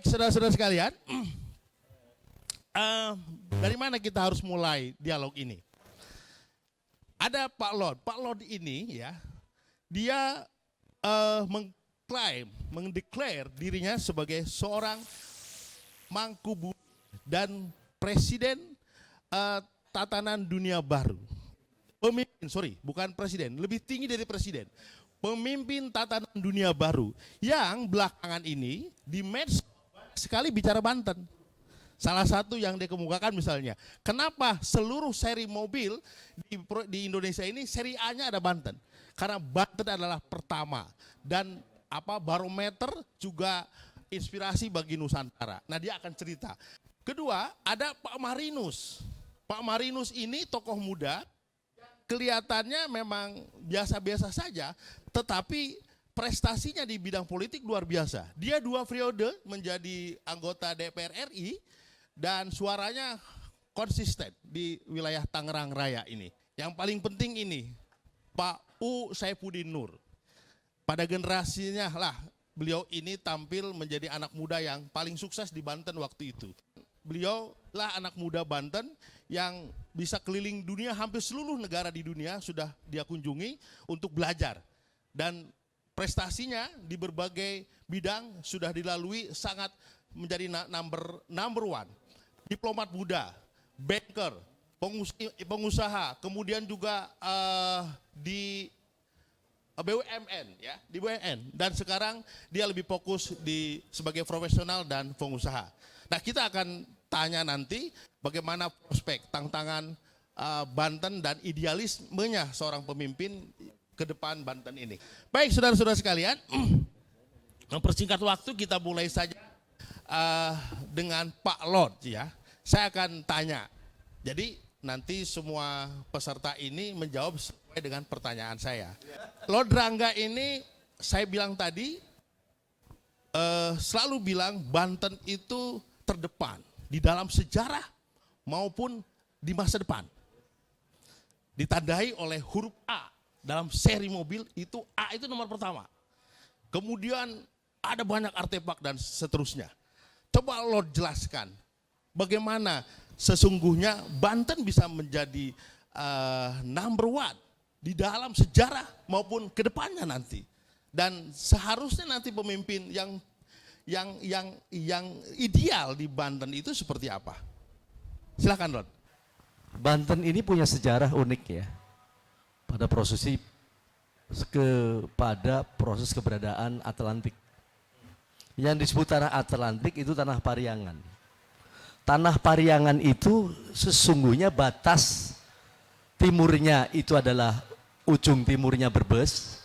Baik, saudara-saudara sekalian, dari mana kita harus mulai dialog ini? Ada Pak Lord. Pak Lord ini ya, dia mendeklar dirinya sebagai seorang mangkubu dan presiden tatanan dunia baru. Pemimpin, bukan presiden, lebih tinggi dari presiden. Pemimpin tatanan dunia baru yang belakangan ini di medsos sekali bicara Banten. Salah satu yang dikemukakan misalnya, kenapa seluruh seri mobil di Indonesia ini seri A-nya ada Banten? Karena Banten adalah pertama dan barometer juga inspirasi bagi Nusantara. Nah, dia akan cerita. Kedua, ada Pak Marinus. Pak Marinus ini tokoh muda, kelihatannya memang biasa-biasa saja, tetapi prestasinya di bidang politik luar biasa. Dia 2 periode menjadi anggota DPR RI dan suaranya konsisten di wilayah Tangerang Raya ini. Yang paling penting ini, Pak U. Saifuddin Nur. Pada generasinya lah, beliau ini tampil menjadi anak muda yang paling sukses di Banten waktu itu. Beliau lah anak muda Banten yang bisa keliling dunia, hampir seluruh negara di dunia sudah dia kunjungi untuk belajar. Dan prestasinya di berbagai bidang sudah dilalui, sangat menjadi number one. Diplomat muda, banker, pengusaha, kemudian juga di BUMN ya, di BUMN, dan sekarang dia lebih fokus sebagai profesional dan pengusaha. Nah, kita akan tanya nanti bagaimana prospek, tantangan Banten dan idealismenya seorang pemimpin ke depan Banten ini. Baik, saudara-saudara sekalian, mempersingkat waktu kita mulai saja dengan Pak Lord ya. Saya akan tanya. Jadi nanti semua peserta ini menjawab sesuai dengan pertanyaan saya. Lord Rangga ini saya bilang tadi selalu bilang Banten itu terdepan di dalam sejarah maupun di masa depan. Ditandai oleh huruf A dalam seri mobil itu, A itu nomor pertama. Kemudian ada banyak artefak dan seterusnya. Coba Lord jelaskan bagaimana sesungguhnya Banten bisa menjadi number one di dalam sejarah maupun kedepannya nanti. Dan seharusnya nanti pemimpin yang ideal di Banten itu seperti apa? Silakan Lord. Banten ini punya sejarah unik ya. Pada proses keberadaan Atlantik. Yang disebut tanah Atlantik itu tanah Pariangan. Tanah Pariangan itu sesungguhnya batas timurnya itu adalah ujung timurnya Brebes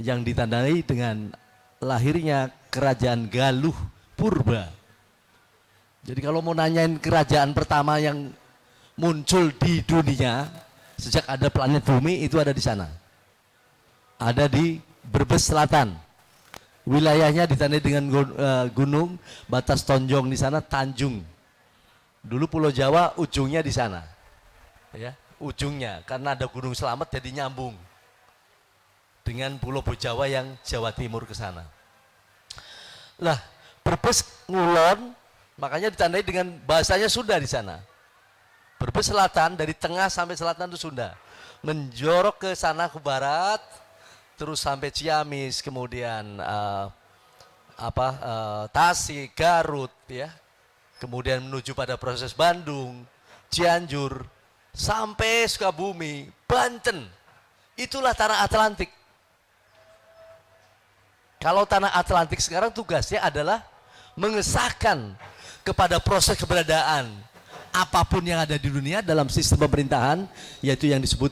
yang ditandai dengan lahirnya kerajaan Galuh Purba. Jadi kalau mau nanyain kerajaan pertama yang muncul di dunia sejak ada planet bumi itu ada di sana. Ada di Brebes Selatan. Wilayahnya ditandai dengan gunung, batas tonjong di sana, Tanjung. Dulu Pulau Jawa ujungnya di sana. Ya, ujungnya karena ada Gunung Slamet jadi nyambung dengan Pulau Jawa yang Jawa Timur ke sana. Lah, Brebes Ngulon makanya ditandai dengan bahasanya Sunda di sana. Brebes Selatan dari tengah sampai selatan itu Sunda. Menjorok ke sana ke barat, terus sampai Ciamis, kemudian Tasik, Garut, ya, kemudian menuju pada proses Bandung, Cianjur, sampai Sukabumi, Banten. Itulah tanah Atlantik. Kalau tanah Atlantik sekarang tugasnya adalah mengesahkan kepada proses keberadaan apapun yang ada di dunia dalam sistem pemerintahan, yaitu yang disebut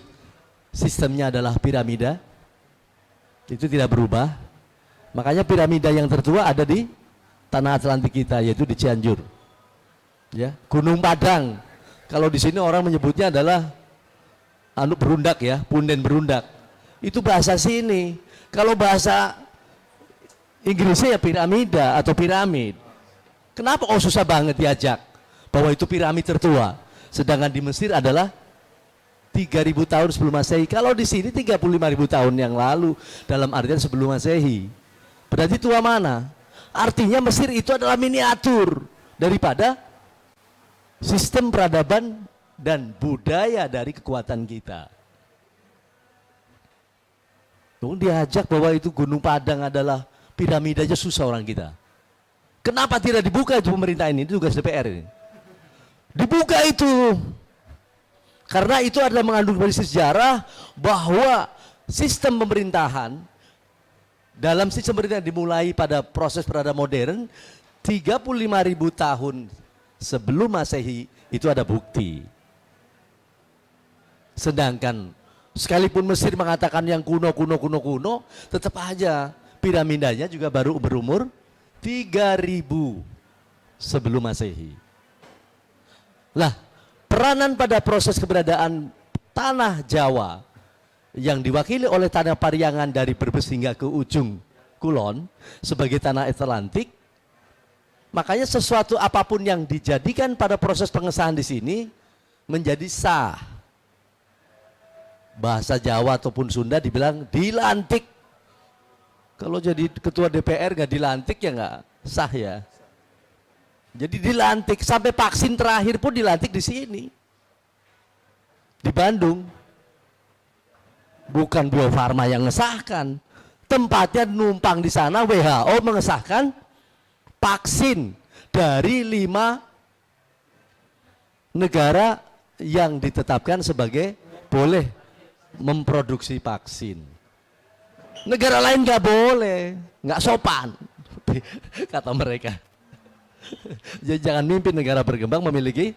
sistemnya adalah piramida. Itu tidak berubah. Makanya piramida yang tertua ada di tanah Atlantik kita, yaitu di Cianjur. Ya, Gunung Padang. Kalau di sini orang menyebutnya adalah berundak ya, punden berundak. Itu bahasa sini. Kalau bahasa Inggrisnya ya piramida atau piramid. Kenapa susah banget diajak bahwa itu piramid tertua, sedangkan di Mesir adalah 3.000 tahun sebelum Masehi. Kalau di sini 35.000 tahun yang lalu, dalam artian sebelum Masehi. Berarti tua mana? Artinya Mesir itu adalah miniatur daripada sistem peradaban dan budaya dari kekuatan kita. Dong diajak bahwa itu Gunung Padang adalah piramida aja susah orang kita. Kenapa tidak dibuka itu pemerintah ini? Itu tugas DPR ini. Dibuka itu. Karena itu adalah mengandung sejarah bahwa sistem pemerintahan dalam sistem pemerintahan dimulai pada proses peradaban modern 35.000 tahun sebelum Masehi itu ada bukti. Sedangkan sekalipun Mesir mengatakan yang kuno, tetap aja piramidanya juga baru berumur 3.000 sebelum Masehi. Lah, peranan pada proses keberadaan tanah Jawa yang diwakili oleh tanah Pariangan dari Brebes hingga ke ujung Kulon sebagai tanah Atlantik, makanya sesuatu apapun yang dijadikan pada proses pengesahan di sini menjadi sah. Bahasa Jawa ataupun Sunda dibilang dilantik. Kalau jadi ketua DPR nggak dilantik ya nggak sah ya. Jadi dilantik, sampai vaksin terakhir pun dilantik di sini. Di Bandung. Bukan Bio Farma yang mengesahkan. Tempatnya numpang di sana, WHO mengesahkan vaksin dari 5 negara yang ditetapkan sebagai boleh memproduksi vaksin. Negara lain nggak boleh, nggak sopan, kata mereka. Jadi jangan mimpi negara berkembang memiliki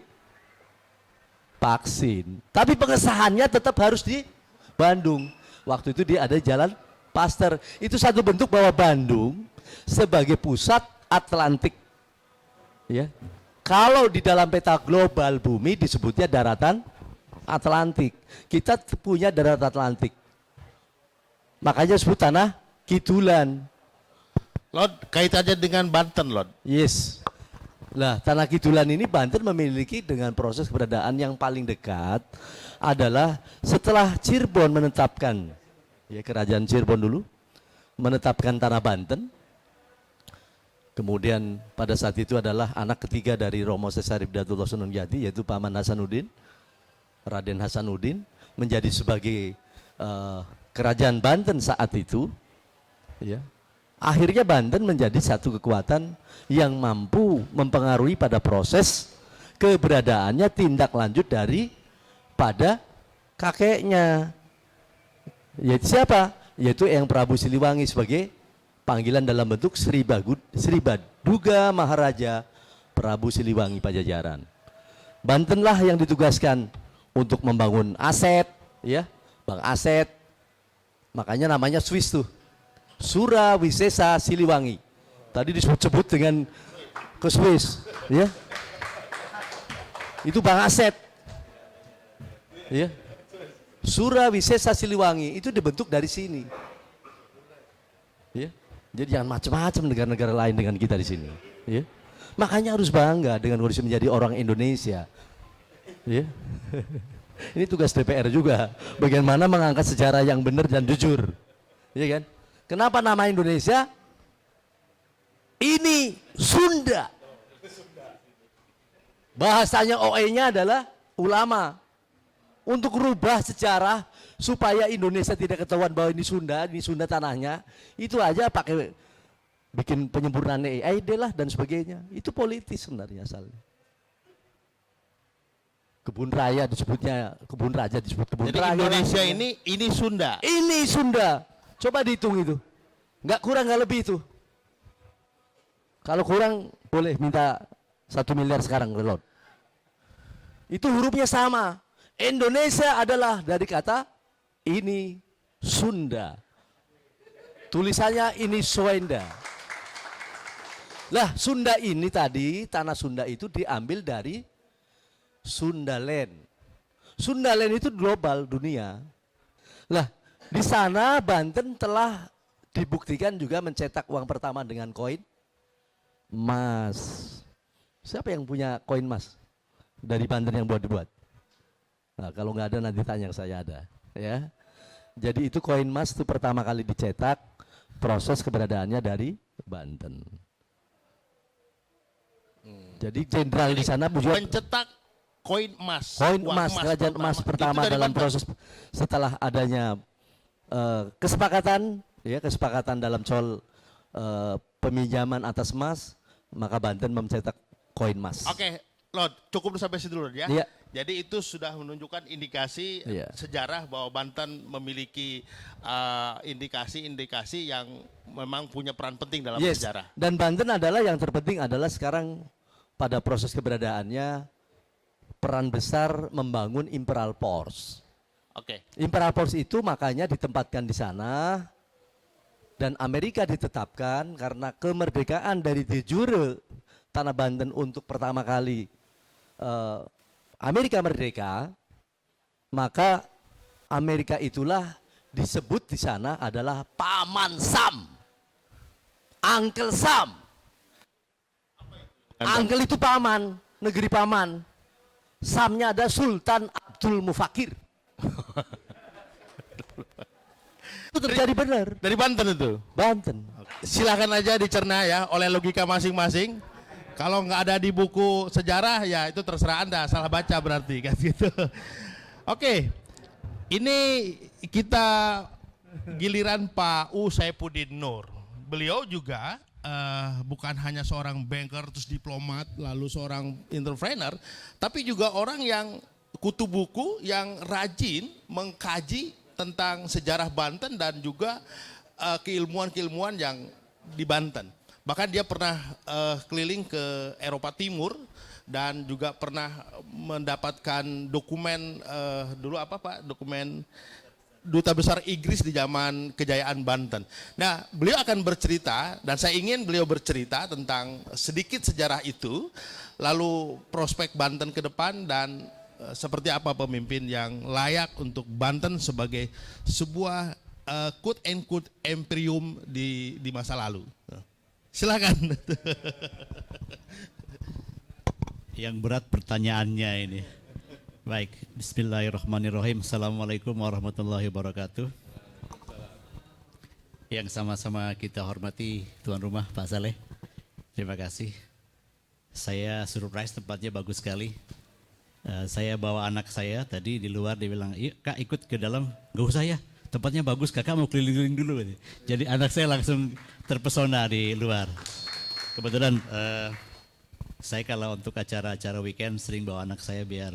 vaksin. Tapi pengesahannya tetap harus di Bandung. Waktu itu dia ada jalan Pasteur. Itu satu bentuk bahwa Bandung sebagai pusat Atlantik. Ya. Kalau di dalam peta global bumi disebutnya daratan Atlantik. Kita punya daratan Atlantik. Makanya disebut tanah Kidulan. Lord, kaitannya dengan Banten, Lord. Yes. Nah, tanah Kidulan ini Banten memiliki dengan proses keberadaan yang paling dekat adalah setelah Cirebon menetapkan, ya kerajaan Cirebon dulu, menetapkan tanah Banten. Kemudian pada saat itu adalah anak ketiga dari Romo Sesar Hidayatullah Sunan Jati, yaitu Paman Hasanuddin, Raden Hasanuddin, menjadi sebagai kerajaan Banten saat itu. Ya. Akhirnya Banten menjadi satu kekuatan yang mampu mempengaruhi pada proses keberadaannya tindak lanjut dari pada kakeknya. Yaitu siapa? Yaitu Eyang Prabu Siliwangi sebagai panggilan dalam bentuk Sri Baduga Maharaja Prabu Siliwangi Pajajaran. Bantenlah yang ditugaskan untuk membangun aset, ya, Bang Aset. Makanya namanya Swiss tuh. Surawisesa Siliwangi. Tadi disebut-sebut dengan ke Swiss, ya. Itu Bang Aset. Ya. Surawisesa Siliwangi itu dibentuk dari sini. Ya. Jadi jangan macam-macam negara-negara lain dengan kita di sini, ya. Makanya harus bangga dengan kondisi menjadi orang Indonesia. Ya. Ini tugas DPR juga, bagaimana mengangkat sejarah yang benar dan jujur. Ya kan? Kenapa nama Indonesia? Ini Sunda. Bahasanya OE-nya adalah ulama. Untuk rubah sejarah supaya Indonesia tidak ketahuan bahwa ini Sunda tanahnya, itu aja pakai bikin penyempurnaan EID lah dan sebagainya. Itu politis sebenarnya asalnya. Kebun raya disebutnya kebun raja, disebut kebun Jadi raya. Indonesia ini Sunda. Ini Sunda. Coba dihitung itu. Nggak kurang nggak lebih itu. Kalau kurang boleh minta 1 miliar sekarang, Lord. Itu hurufnya sama. Indonesia adalah dari kata ini Sunda. Tulisannya ini Swenda. Lah Sunda ini tadi, tanah Sunda itu diambil dari Sundaland. Sundaland itu global dunia. Lah di sana Banten telah dibuktikan juga mencetak uang pertama dengan koin emas. Siapa yang punya koin emas dari Banten yang dibuat? Nah, kalau nggak ada nanti tanya saya ada, ya. Jadi itu koin emas itu pertama kali dicetak, proses keberadaannya dari Banten. Jadi jenderal di sana juga Pencetak koin emas. koin uang emas, kerajaan emas pertama Itu dari dalam Banten. proses setelah adanya kesepakatan, ya kesepakatan dalam soal peminjaman atas emas, maka Banten mencetak koin emas. Oke, Lord, cukup sampai situ dulu ya. Iya. Jadi itu sudah menunjukkan indikasi Iya. sejarah bahwa Banten memiliki indikasi-indikasi yang memang punya peran penting dalam Yes. sejarah. Dan Banten adalah yang terpenting adalah sekarang pada proses keberadaannya peran besar membangun Imperial Force. Oke. Imperial Force itu makanya ditempatkan di sana dan Amerika ditetapkan karena kemerdekaan dari de jure tanah Banten untuk pertama kali Amerika merdeka, maka Amerika itulah disebut di sana adalah Paman Sam, Uncle Sam. Uncle itu paman, negeri paman. Samnya ada Sultan Abdul Mufakir. Itu terjadi benar. Dari Banten itu. Banten. Silakan aja dicerna ya oleh logika masing-masing. Kalau nggak ada di buku sejarah ya itu terserah Anda, salah baca berarti kan gitu. Oke, ini kita giliran Pak U. Saifuddin Nur. Beliau juga bukan hanya seorang banker terus diplomat lalu seorang entrepreneur, tapi juga orang yang kutu buku yang rajin mengkaji tentang sejarah Banten dan juga keilmuan-keilmuan yang di Banten. Bahkan dia pernah keliling ke Eropa Timur dan juga pernah mendapatkan dokumen dulu apa Pak? Dokumen Duta Besar Inggris di zaman kejayaan Banten. Nah, beliau akan bercerita dan saya ingin beliau bercerita tentang sedikit sejarah itu, lalu prospek Banten ke depan dan seperti apa pemimpin yang layak untuk Banten sebagai sebuah quote and quote imperium di masa lalu. Silakan. Yang berat pertanyaannya ini. Baik, bismillahirrahmanirrahim. Assalamualaikum warahmatullahi wabarakatuh. Yang sama-sama kita hormati tuan rumah Pak Saleh. Terima kasih. Saya surprise, tempatnya bagus sekali. Saya bawa anak saya tadi di luar, dia bilang, "Yuk Kak ikut ke dalam." "Gak usah ya, tempatnya bagus, Kakak mau keliling-keliling dulu." Jadi anak saya langsung terpesona di luar. Kebetulan saya kalau untuk acara-acara weekend sering bawa anak saya biar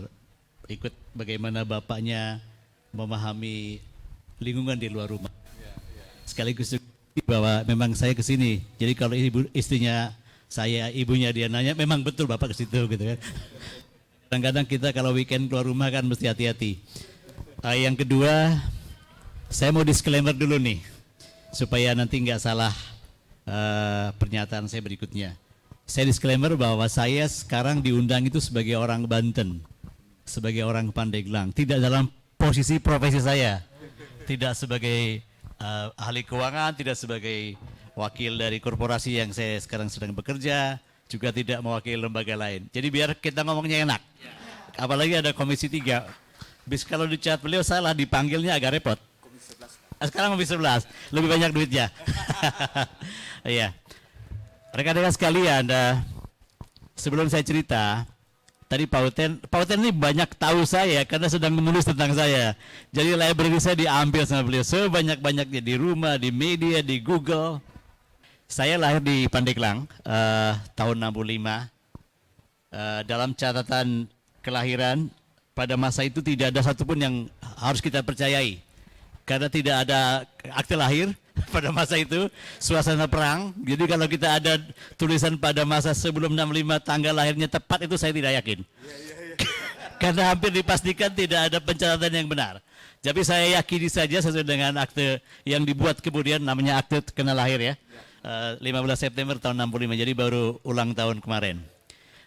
ikut bagaimana bapaknya memahami lingkungan di luar rumah. Sekaligus bahwa memang saya ke sini. Jadi kalau istrinya saya, ibunya dia nanya, memang betul bapak ke situ gitu kan. Kadang-kadang kita kalau weekend keluar rumah kan mesti hati-hati. Yang kedua, saya mau disclaimer dulu nih supaya nanti nggak salah pernyataan saya berikutnya. Saya disclaimer bahwa saya sekarang diundang itu sebagai orang Banten, sebagai orang Pandeglang, tidak dalam posisi profesi saya, tidak sebagai ahli keuangan, tidak sebagai wakil dari korporasi yang saya sekarang sedang bekerja, juga tidak mewakili lembaga lain. Jadi biar kita ngomongnya enak. Apalagi ada Komisi 3. Bis kalau dicat beliau salah dipanggilnya agak repot. Sekarang Komisi 11, lebih banyak duitnya. Iya. Rekan-rekan sekalian, sebelum saya cerita, tadi Pak Uten ini banyak tahu saya karena sedang menulis tentang saya. Jadi library saya diambil sama beliau sebanyak-banyaknya di rumah, di media, di Google. Saya lahir di Pandeglang tahun 65. Dalam catatan kelahiran pada masa itu tidak ada satupun yang harus kita percayai. Karena tidak ada akte lahir pada masa itu, suasana perang. Jadi kalau kita ada tulisan pada masa sebelum 65 tanggal lahirnya tepat, itu saya tidak yakin. Karena hampir dipastikan tidak ada pencatatan yang benar. Tapi saya yakini saja sesuai dengan akte yang dibuat kemudian, namanya akte kena lahir ya. 15 September tahun 65, jadi baru ulang tahun kemarin.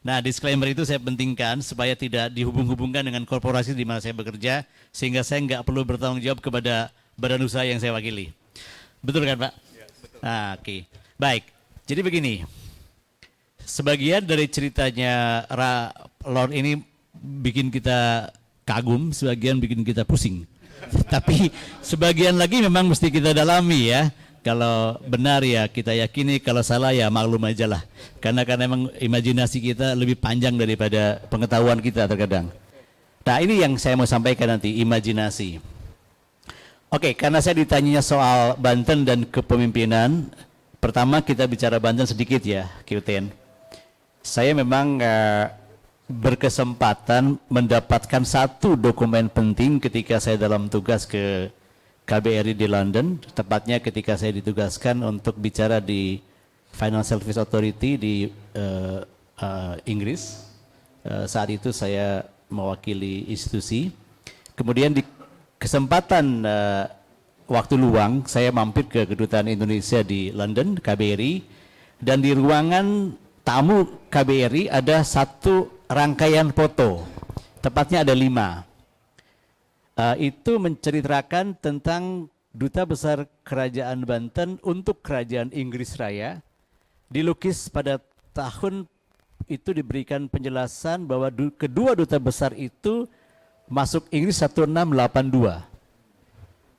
Nah, disclaimer itu saya pentingkan supaya tidak dihubung-hubungkan dengan korporasi di mana saya bekerja, sehingga saya nggak perlu bertanggung jawab kepada badan usaha yang saya wakili. Betul kan Pak? Ya, betul. Nah, oke. Baik, jadi begini. Sebagian dari ceritanya Lord ini bikin kita kagum, sebagian bikin kita pusing. Tapi sebagian lagi memang mesti kita dalami ya. Kalau benar ya kita yakini, kalau salah ya maklum aja lah. Karena emang imajinasi kita lebih panjang daripada pengetahuan kita terkadang. Nah ini yang saya mau sampaikan nanti, imajinasi. Oke, karena saya ditanyanya soal Banten dan kepemimpinan, pertama kita bicara Banten sedikit ya, Kyuten. Saya memang berkesempatan mendapatkan satu dokumen penting ketika saya dalam tugas ke KBRI di London, tepatnya ketika saya ditugaskan untuk bicara di Financial Services Authority di Inggris. Saat itu saya mewakili institusi. Kemudian di kesempatan waktu luang, saya mampir ke Kedutaan Indonesia di London, KBRI, dan di ruangan tamu KBRI ada satu rangkaian foto, tepatnya ada 5. Itu menceritakan tentang Duta Besar Kerajaan Banten untuk Kerajaan Inggris Raya. Dilukis pada tahun itu diberikan penjelasan bahwa kedua duta besar itu masuk Inggris 1682.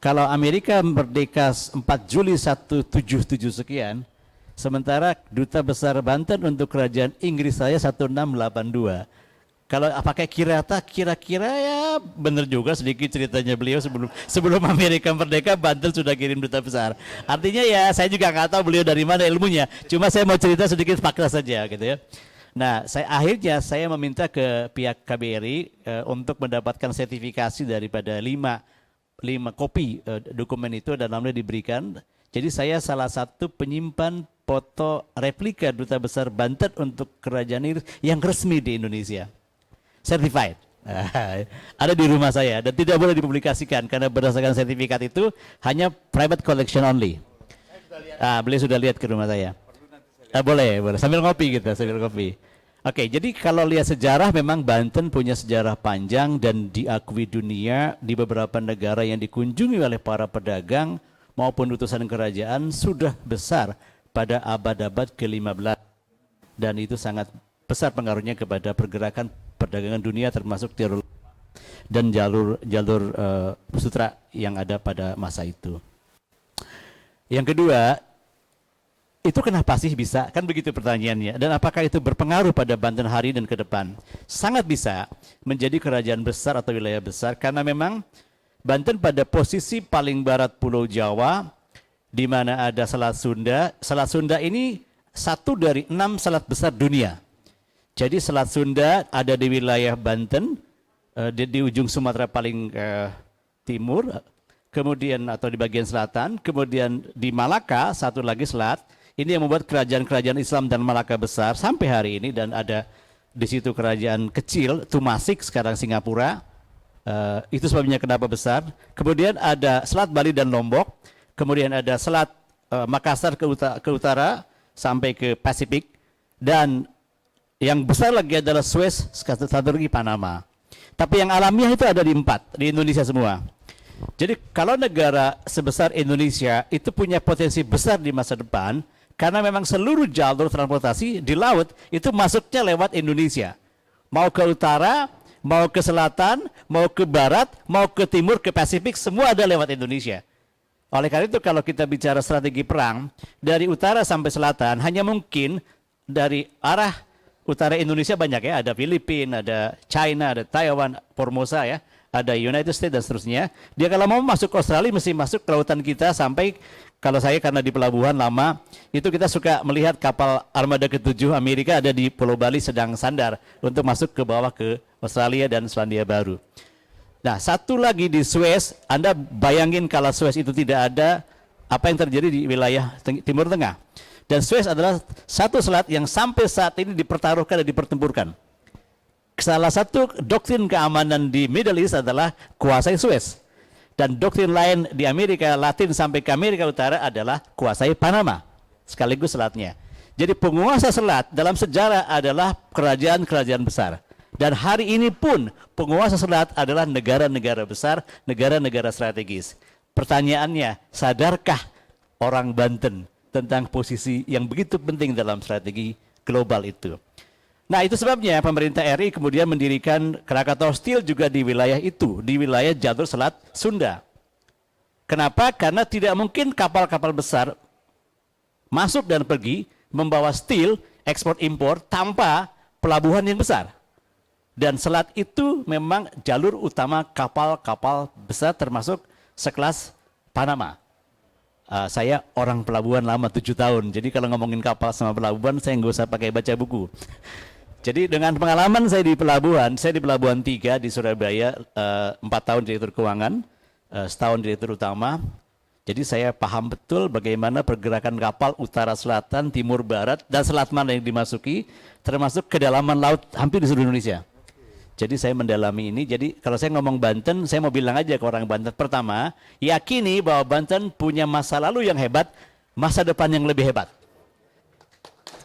Kalau Amerika merdeka 4 Juli 1777 sekian, sementara Duta Besar Banten untuk Kerajaan Inggris Raya 1682. Kalau pakai kira-kira ya benar juga sedikit ceritanya beliau sebelum Amerika merdeka Banten sudah kirim duta besar. Artinya ya saya juga nggak tahu beliau dari mana ilmunya. Cuma saya mau cerita sedikit fakta saja gitu ya. Nah, akhirnya saya meminta ke pihak KBRI untuk mendapatkan sertifikasi daripada 5 kopi dokumen itu dan alhamdulillah diberikan. Jadi saya salah satu penyimpan foto replika Duta Besar Banten untuk Kerajaan Inggris yang resmi di Indonesia. Certified. Ada di rumah saya dan tidak boleh dipublikasikan karena berdasarkan sertifikat itu hanya private collection only. Beliau sudah lihat ke rumah saya. Boleh sambil ngopi gitu, sambil ngopi. Oke, jadi kalau lihat sejarah memang Banten punya sejarah panjang dan diakui dunia di beberapa negara yang dikunjungi oleh para pedagang maupun utusan kerajaan sudah besar pada abad-abad ke-15 dan itu sangat besar pengaruhnya kepada pergerakan perdagangan dunia termasuk terorisme dan jalur sutra yang ada pada masa itu. Yang kedua, itu kenapa sih bisa? Kan begitu pertanyaannya. Dan apakah itu berpengaruh pada Banten hari dan ke depan? Sangat bisa menjadi kerajaan besar atau wilayah besar karena memang Banten pada posisi paling barat Pulau Jawa di mana ada Selat Sunda. Selat Sunda ini satu dari 6 selat besar dunia. Jadi Selat Sunda ada di wilayah Banten, di ujung Sumatera paling timur, kemudian atau di bagian selatan, kemudian di Malaka satu lagi selat. Ini yang membuat kerajaan-kerajaan Islam dan Malaka besar sampai hari ini dan ada di situ kerajaan kecil Tumasik sekarang Singapura. Itu sebabnya kenapa besar. Kemudian ada Selat Bali dan Lombok, kemudian ada Selat Makassar ke utara sampai ke Pasifik dan yang besar lagi adalah Suez, satu lagi Panama. Tapi yang alamiah itu ada di 4, di Indonesia semua. Jadi kalau negara sebesar Indonesia itu punya potensi besar di masa depan, karena memang seluruh jalur transportasi di laut itu masuknya lewat Indonesia. Mau ke utara, mau ke selatan, mau ke barat, mau ke timur, ke Pasifik, semua ada lewat Indonesia. Oleh karena itu kalau kita bicara strategi perang, dari utara sampai selatan hanya mungkin dari arah utara Indonesia banyak ya, ada Filipina, ada China, ada Taiwan, Formosa ya, ada United States dan seterusnya. Dia kalau mau masuk ke Australia mesti masuk ke lautan kita sampai, kalau saya karena di pelabuhan lama, itu kita suka melihat kapal armada ke-7 Amerika ada di Pulau Bali sedang sandar untuk masuk ke bawah ke Australia dan Selandia Baru. Nah, satu lagi di Suez, Anda bayangin kalau Suez itu tidak ada, apa yang terjadi di wilayah Timur Tengah. Dan Suez adalah satu selat yang sampai saat ini dipertaruhkan dan dipertempurkan. Salah satu doktrin keamanan di Middle East adalah kuasai Suez. Dan doktrin lain di Amerika Latin sampai ke Amerika Utara adalah kuasai Panama, sekaligus selatnya. Jadi penguasa selat dalam sejarah adalah kerajaan-kerajaan besar. Dan hari ini pun penguasa selat adalah negara-negara besar, negara-negara strategis. Pertanyaannya, sadarkah orang Banten tentang posisi yang begitu penting dalam strategi global itu? Nah, itu sebabnya pemerintah RI kemudian mendirikan Krakatau Steel juga di wilayah itu, di wilayah jalur Selat Sunda. Kenapa? Karena tidak mungkin kapal-kapal besar masuk dan pergi membawa steel ekspor impor tanpa pelabuhan yang besar. Dan selat itu memang jalur utama kapal-kapal besar termasuk sekelas Panama. Saya orang pelabuhan lama 7 tahun, jadi kalau ngomongin kapal sama pelabuhan saya nggak usah pakai baca buku. Jadi dengan pengalaman saya di pelabuhan 3 di Surabaya, 4 tahun direktur keuangan, setahun direktur utama. Jadi saya paham betul bagaimana pergerakan kapal utara, selatan, timur, barat, dan selat mana yang dimasuki, termasuk kedalaman laut hampir di seluruh Indonesia. Jadi saya mendalami ini. Jadi kalau saya ngomong Banten, saya mau bilang aja ke orang Banten. Pertama, yakini bahwa Banten punya masa lalu yang hebat, masa depan yang lebih hebat.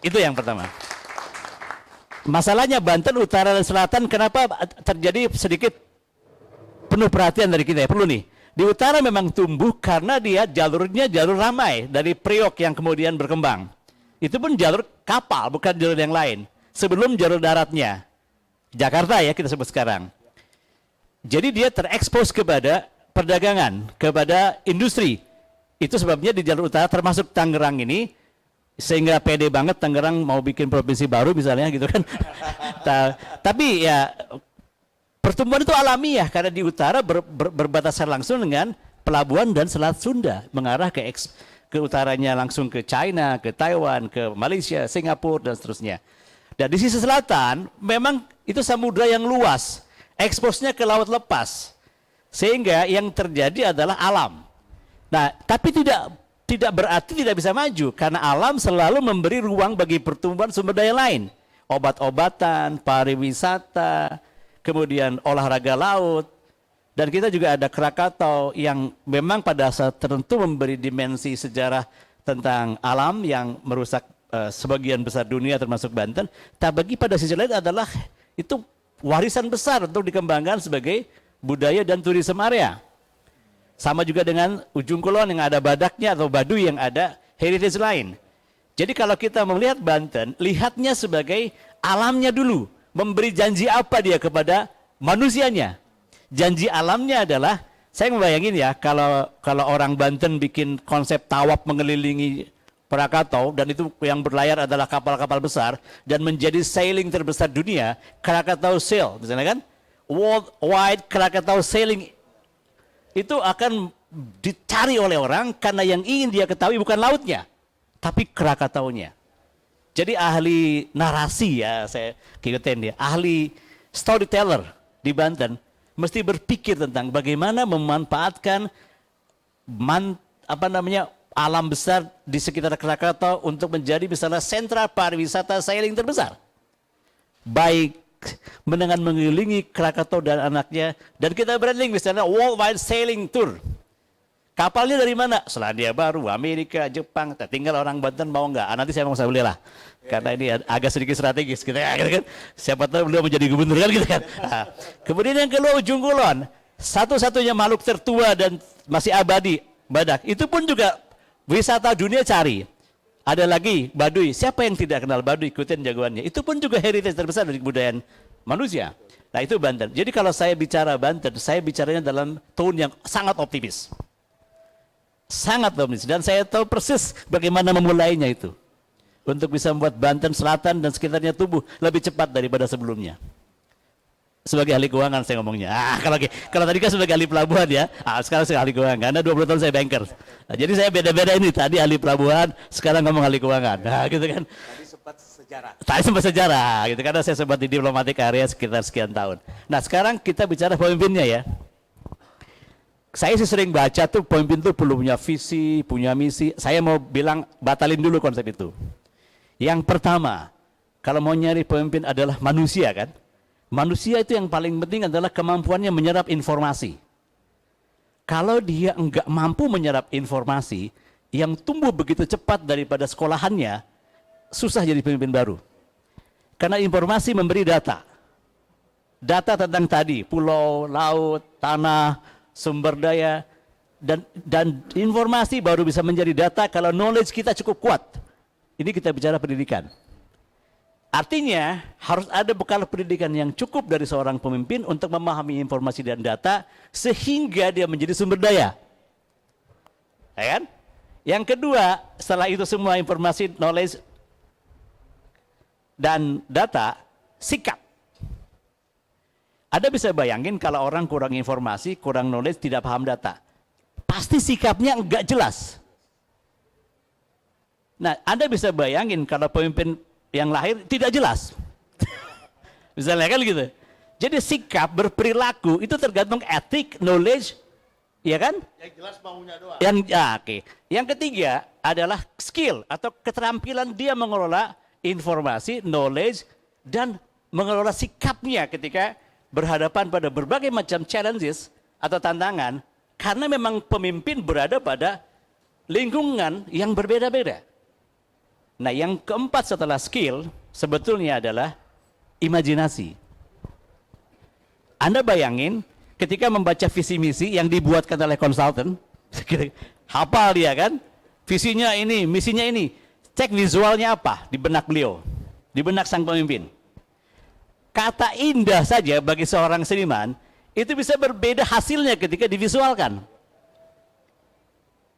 Itu yang pertama. Masalahnya Banten utara dan selatan kenapa terjadi sedikit penuh perhatian dari kita ya, perlu nih. Di utara memang tumbuh karena dia jalurnya jalur ramai dari Priok yang kemudian berkembang. Itu pun jalur kapal, bukan jalur yang lain. Sebelum jalur daratnya. Jakarta ya kita sebut sekarang. Jadi dia terekspos kepada perdagangan, kepada industri. Itu sebabnya di jalur utara termasuk Tangerang ini, sehingga pede banget Tangerang mau bikin provinsi baru misalnya gitu kan. Tapi ya pertumbuhan itu alamiah karena di utara berbatasan langsung dengan pelabuhan dan Selat Sunda, mengarah ke utaranya langsung ke China, ke Taiwan, ke Malaysia, Singapura dan seterusnya. Dan di sisi selatan memang itu samudra yang luas, eksposnya ke laut lepas, sehingga yang terjadi adalah alam. Nah, tapi tidak berarti tidak bisa maju, karena alam selalu memberi ruang bagi pertumbuhan sumber daya lain, obat-obatan, pariwisata, kemudian olahraga laut, dan kita juga ada Krakatau yang memang pada saat tertentu memberi dimensi sejarah tentang alam yang merusak sebagian besar dunia termasuk Banten. Tapi pada sisi lain adalah itu warisan besar untuk dikembangkan sebagai budaya dan turisme area. Sama juga dengan Ujung Kulon yang ada badaknya atau Baduy yang ada heritage lain. Jadi kalau kita melihat Banten, lihatnya sebagai alamnya dulu. Memberi janji apa dia kepada manusianya. Janji alamnya adalah, saya membayangin ya, kalau orang Banten bikin konsep tawaf mengelilingi Krakatau, dan itu yang berlayar adalah kapal-kapal besar, dan menjadi sailing terbesar dunia, Krakatau Sail, misalnya kan, Worldwide Krakatau Sailing, itu akan dicari oleh orang karena yang ingin dia ketahui bukan lautnya, tapi Krakataunya. Jadi ahli narasi ya, saya kikutin dia, ahli storyteller di Banten, mesti berpikir tentang bagaimana memanfaatkan alam besar di sekitar Krakatau untuk menjadi misalnya sentra pariwisata sailing terbesar. Baik dengan mengelilingi Krakatau dan anaknya, dan kita branding misalnya Worldwide Sailing Tour. Kapalnya dari mana? Selandia Baru, Amerika, Jepang. Tinggal orang Banten mau nggak? Nanti saya mau beli lah. Karena ini agak sedikit strategis gitu kan. Siapa tahu beliau menjadi gubernur kan gitu kan. Nah, kemudian yang kedua Ujung Kulon, satu-satunya makhluk tertua dan masih abadi, badak. Itu pun juga wisata dunia cari. Ada lagi Baduy. Siapa yang tidak kenal Baduy? Ikutin jagoannya. Itu pun juga heritage terbesar dari kebudayaan manusia. Nah itu Banten. Jadi kalau saya bicara Banten, saya bicaranya dalam tone yang sangat optimis. Sangat optimis. Dan saya tahu persis bagaimana memulainya itu. Untuk bisa membuat Banten Selatan dan sekitarnya tumbuh lebih cepat daripada sebelumnya. Sebagai ahli keuangan saya ngomongnya. Kalau tadi kan sebagai ahli pelabuhan ya. Sekarang saya ahli keuangan. Karena 20 tahun saya banker. Nah, jadi saya beda-beda ini. Tadi ahli pelabuhan, sekarang ngomong ahli keuangan. Nah, gitu kan. Tadi sempat sejarah. Gitu. Karena saya sempat di diplomatik area sekitar sekian tahun. Nah, sekarang kita bicara pemimpinnya ya. Saya sih sering baca tuh pemimpin tuh perlu punya visi, punya misi. Saya mau bilang batalin dulu konsep itu. Yang pertama, kalau mau nyari pemimpin adalah manusia kan. Manusia itu yang paling penting adalah kemampuannya menyerap informasi. Kalau dia enggak mampu menyerap informasi yang tumbuh begitu cepat daripada sekolahannya, susah jadi pemimpin baru. Karena informasi memberi data. Data tentang tadi, pulau, laut, tanah, sumber daya, dan informasi baru bisa menjadi data kalau knowledge kita cukup kuat. Ini kita bicara pendidikan. Artinya harus ada bekal pendidikan yang cukup dari seorang pemimpin untuk memahami informasi dan data sehingga dia menjadi sumber daya. ya kan? Yang kedua, setelah itu semua informasi, knowledge, dan data, sikap. Anda bisa bayangin kalau orang kurang informasi, kurang knowledge, tidak paham data. Pasti sikapnya enggak jelas. Nah, Anda bisa bayangin kalau pemimpin yang lahir tidak jelas. Misalnya kan gitu. Jadi sikap, berperilaku, itu tergantung etik, knowledge, ya kan? Yang jelas maunya doang. Oke. Yang ketiga adalah skill atau keterampilan dia mengelola informasi, knowledge, dan mengelola sikapnya ketika berhadapan pada berbagai macam challenges atau tantangan, karena memang pemimpin berada pada lingkungan yang berbeda-beda. Nah, yang keempat setelah skill sebetulnya adalah imajinasi. Anda bayangin ketika membaca visi misi yang dibuatkan oleh konsultan, hafal dia kan, visinya ini, misinya ini, cek visualnya apa di benak beliau, di benak sang pemimpin. Kata indah saja bagi seorang seniman itu bisa berbeda hasilnya ketika divisualkan.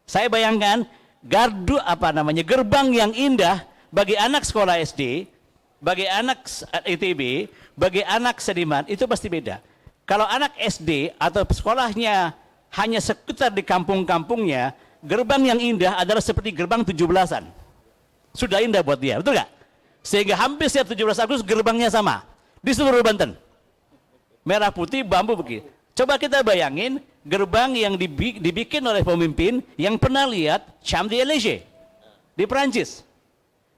Saya bayangkan gerbang yang indah bagi anak sekolah SD, bagi anak ITB, bagi anak seniman itu pasti beda. Kalau anak SD atau sekolahnya hanya sekitar di kampung-kampungnya, gerbang yang indah adalah seperti gerbang 17-an. Sudah indah buat dia, betul nggak? Sehingga hampir setiap 17 Agustus gerbangnya sama di seluruh Banten. Merah putih, bambu begitu. Coba kita bayangin gerbang yang dibikin oleh pemimpin yang pernah lihat Champs-Élysées di Perancis.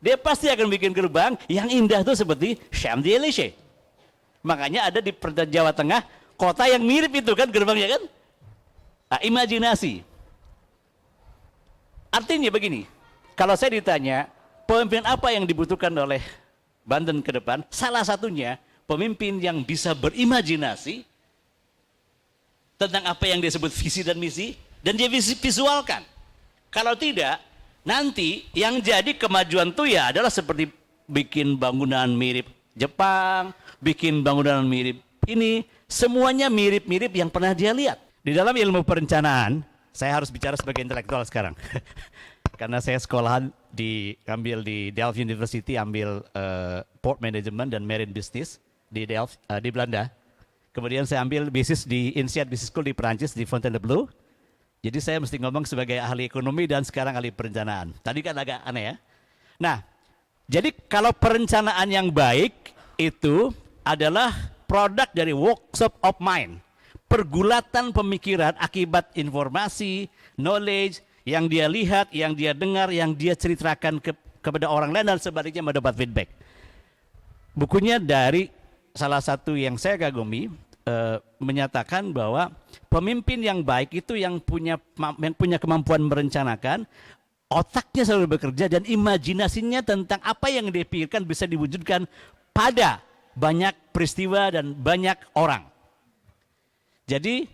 Dia pasti akan bikin gerbang yang indah itu seperti Champs-Élysées. Makanya ada di Jawa Tengah kota yang mirip itu kan gerbangnya kan? Nah, imajinasi. Artinya begini, kalau saya ditanya pemimpin apa yang dibutuhkan oleh Banten ke depan, salah satunya pemimpin yang bisa berimajinasi tentang apa yang disebut visi dan misi, dan dia visualkan. Kalau tidak, nanti yang jadi kemajuan itu ya adalah seperti bikin bangunan mirip Jepang, bikin bangunan mirip ini, semuanya mirip-mirip yang pernah dia lihat. Di dalam ilmu perencanaan, saya harus bicara sebagai intelektual sekarang. Karena saya sekolahan ambil di Delft University, ambil Port Management dan Marine Business di Delft, di Belanda. Kemudian saya ambil bisnis di INSEAD Business School di Perancis, di Fontainebleau. Jadi saya mesti ngomong sebagai ahli ekonomi dan sekarang ahli perencanaan. Tadi kan agak aneh ya. Nah, jadi kalau perencanaan yang baik itu adalah produk dari workshop of mind. Pergulatan pemikiran akibat informasi, knowledge, yang dia lihat, yang dia dengar, yang dia ceritakan kepada orang lain dan sebaliknya mendapat feedback. Bukunya dari salah satu yang saya kagumi menyatakan bahwa pemimpin yang baik itu yang punya kemampuan merencanakan, otaknya selalu bekerja dan imajinasinya tentang apa yang dia pikirkan bisa diwujudkan pada banyak peristiwa dan banyak orang. Jadi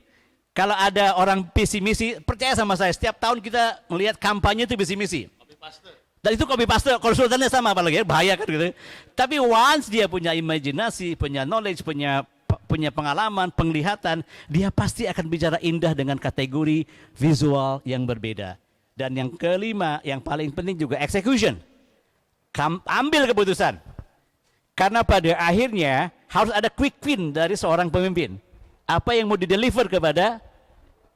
kalau ada orang visi misi, percaya sama saya, setiap tahun kita melihat kampanye itu visi misi. Dan itu copy paste, konsultannya sama apalagi ya, bahaya kan gitu. Tapi once dia punya imajinasi, punya knowledge, punya pengalaman, penglihatan, dia pasti akan bicara indah dengan kategori visual yang berbeda. Dan yang kelima, yang paling penting juga execution. Ambil keputusan. Karena pada akhirnya harus ada quick win dari seorang pemimpin. Apa yang mau dideliver kepada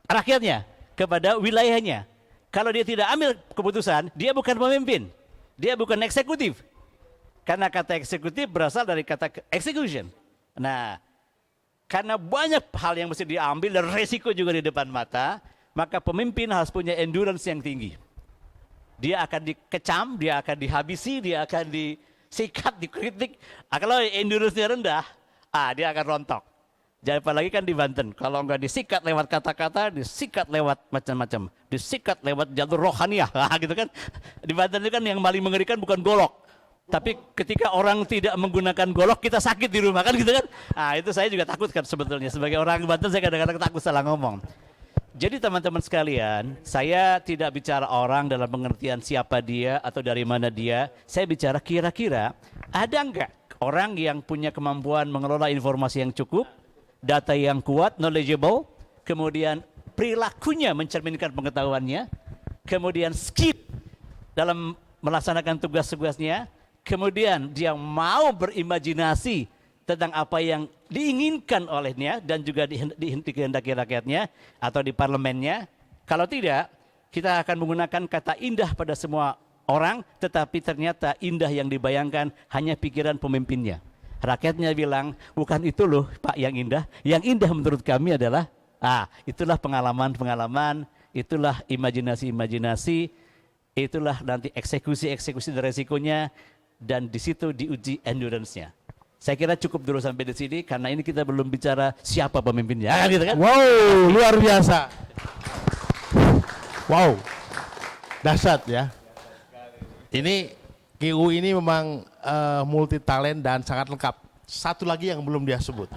rakyatnya, kepada wilayahnya. Kalau dia tidak ambil keputusan, dia bukan pemimpin. Dia bukan eksekutif. Karena kata eksekutif berasal dari kata execution. Nah, karena banyak hal yang mesti diambil dan resiko juga di depan mata, maka pemimpin harus punya endurance yang tinggi. Dia akan dikecam, dia akan dihabisi, dia akan disikat, dikritik. Kalau endurance-nya rendah, dia akan rontok. Jadi apalagi kan di Banten, kalau nggak disikat lewat kata-kata, disikat lewat macam-macam, disikat lewat jalur rohaniah, gitu kan. Di Banten itu kan yang paling mengerikan bukan golok, tapi ketika orang tidak menggunakan golok, kita sakit di rumah kan gitu kan. Itu saya juga takut kan sebetulnya, sebagai orang Banten saya kadang-kadang takut salah ngomong. Jadi teman-teman sekalian, saya tidak bicara orang dalam pengertian siapa dia atau dari mana dia, saya bicara kira-kira ada nggak orang yang punya kemampuan mengelola informasi yang cukup, data yang kuat, knowledgeable, kemudian perilakunya mencerminkan pengetahuannya, kemudian skill dalam melaksanakan tugas-tugasnya, kemudian dia mau berimajinasi tentang apa yang diinginkan olehnya dan juga dikehendaki rakyatnya atau di parlemennya. Kalau tidak, kita akan menggunakan kata indah pada semua orang, tetapi ternyata indah yang dibayangkan hanya pikiran pemimpinnya. Rakyatnya bilang, bukan itu loh Pak yang indah. Yang indah menurut kami adalah, itulah pengalaman-pengalaman, itulah imajinasi-imajinasi, itulah nanti eksekusi-eksekusi dan resikonya, dan di situ diuji endurance-nya. Saya kira cukup dulu sampai di sini, karena ini kita belum bicara siapa pemimpinnya. Gitu kan? Wow, luar biasa. Wow, dahsyat ya. Ini QU ini memang multi talent dan sangat lengkap. Satu lagi yang belum dia sebut.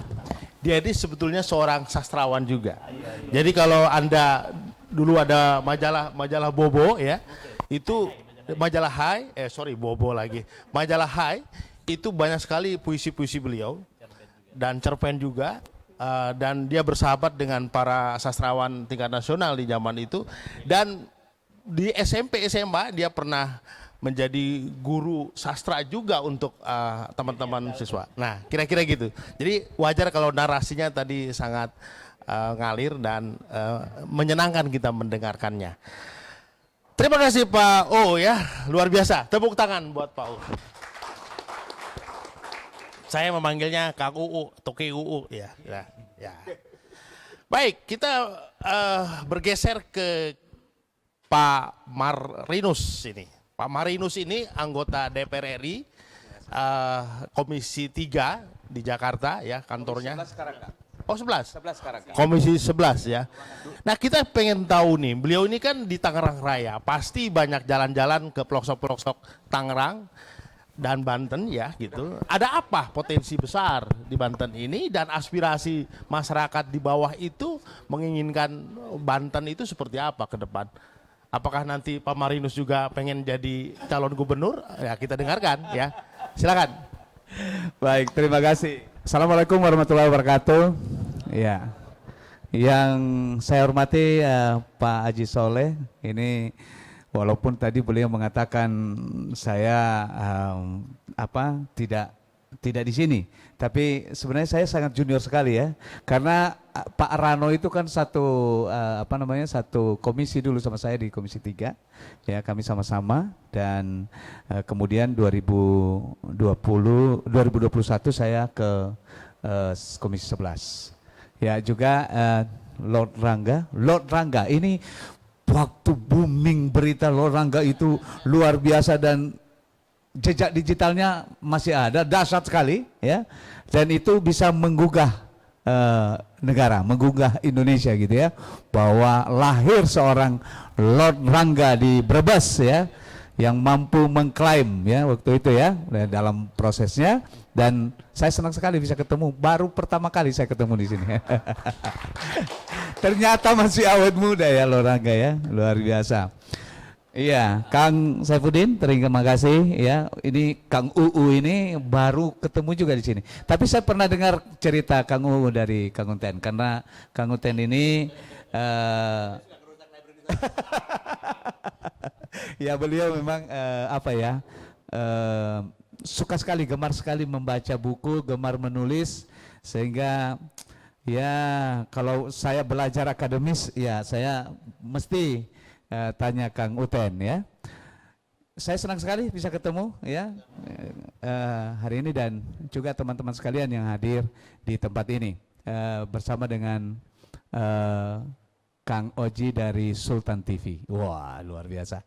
Dia ini sebetulnya seorang sastrawan juga. Jadi kalau Anda dulu ada majalah Bobo ya, itu majalah Hai, Bobo lagi. Majalah Hai itu banyak sekali puisi-puisi beliau dan cerpen juga. Dan dia bersahabat dengan para sastrawan tingkat nasional di zaman itu, dan di SMP SMA dia pernah menjadi guru sastra juga untuk teman-teman siswa. Nah, kira-kira gitu. Jadi wajar kalau narasinya tadi sangat ngalir dan menyenangkan kita mendengarkannya. Terima kasih Pak O ya, luar biasa. Tepuk tangan buat Pak O. Saya memanggilnya Kang UU atau KUU ya. Baik, kita bergeser ke Pak Marinus ini. Pak Marinus ini anggota DPR RI, Komisi 3 di Jakarta ya kantornya. 11 sekarang Kak. Oh 11? 11 sekarang Kak. Komisi 11 ya. Nah kita pengen tahu nih, beliau ini kan di Tangerang Raya, pasti banyak jalan-jalan ke pelosok-pelosok Tangerang dan Banten ya gitu. Ada apa potensi besar di Banten ini dan aspirasi masyarakat di bawah itu menginginkan Banten itu seperti apa ke depan? Apakah nanti Pak Marinus juga pengen jadi calon gubernur? Ya kita dengarkan ya. Silakan. Baik, terima kasih. Assalamualaikum warahmatullahi wabarakatuh. Ya, yang saya hormati Pak Haji Soleh ini. Walaupun tadi beliau mengatakan saya tidak di sini, tapi sebenarnya saya sangat junior sekali ya, karena Pak Rano itu kan satu komisi dulu sama saya di Komisi 3, ya kami sama-sama dan kemudian 2021 saya ke Komisi 11, ya juga Lord Rangga ini. Waktu booming berita Lord Rangga itu luar biasa dan jejak digitalnya masih ada, dahsyat sekali ya. Dan itu bisa menggugah negara, menggugah Indonesia gitu ya. Bahwa lahir seorang Lord Rangga di Brebes ya, yang mampu mengklaim ya waktu itu ya dalam prosesnya. Dan saya senang sekali bisa ketemu, baru pertama kali saya ketemu di sini. Ternyata masih awet muda ya Lord Rangga ya, luar biasa. Iya, Kang Saifuddin, terima kasih ya. Ini Kang UU ini baru ketemu juga di sini. Tapi saya pernah dengar cerita Kang UU dari Kang Uten, karena Kang Uten ini ya beliau memang suka sekali, gemar sekali membaca buku, gemar menulis, sehingga ya kalau saya belajar akademis ya saya mesti tanya Kang Uten ya. Saya senang sekali bisa ketemu ya hari ini dan juga teman-teman sekalian yang hadir di tempat ini bersama dengan Kang Oji dari Sultan TV. Wah, luar biasa.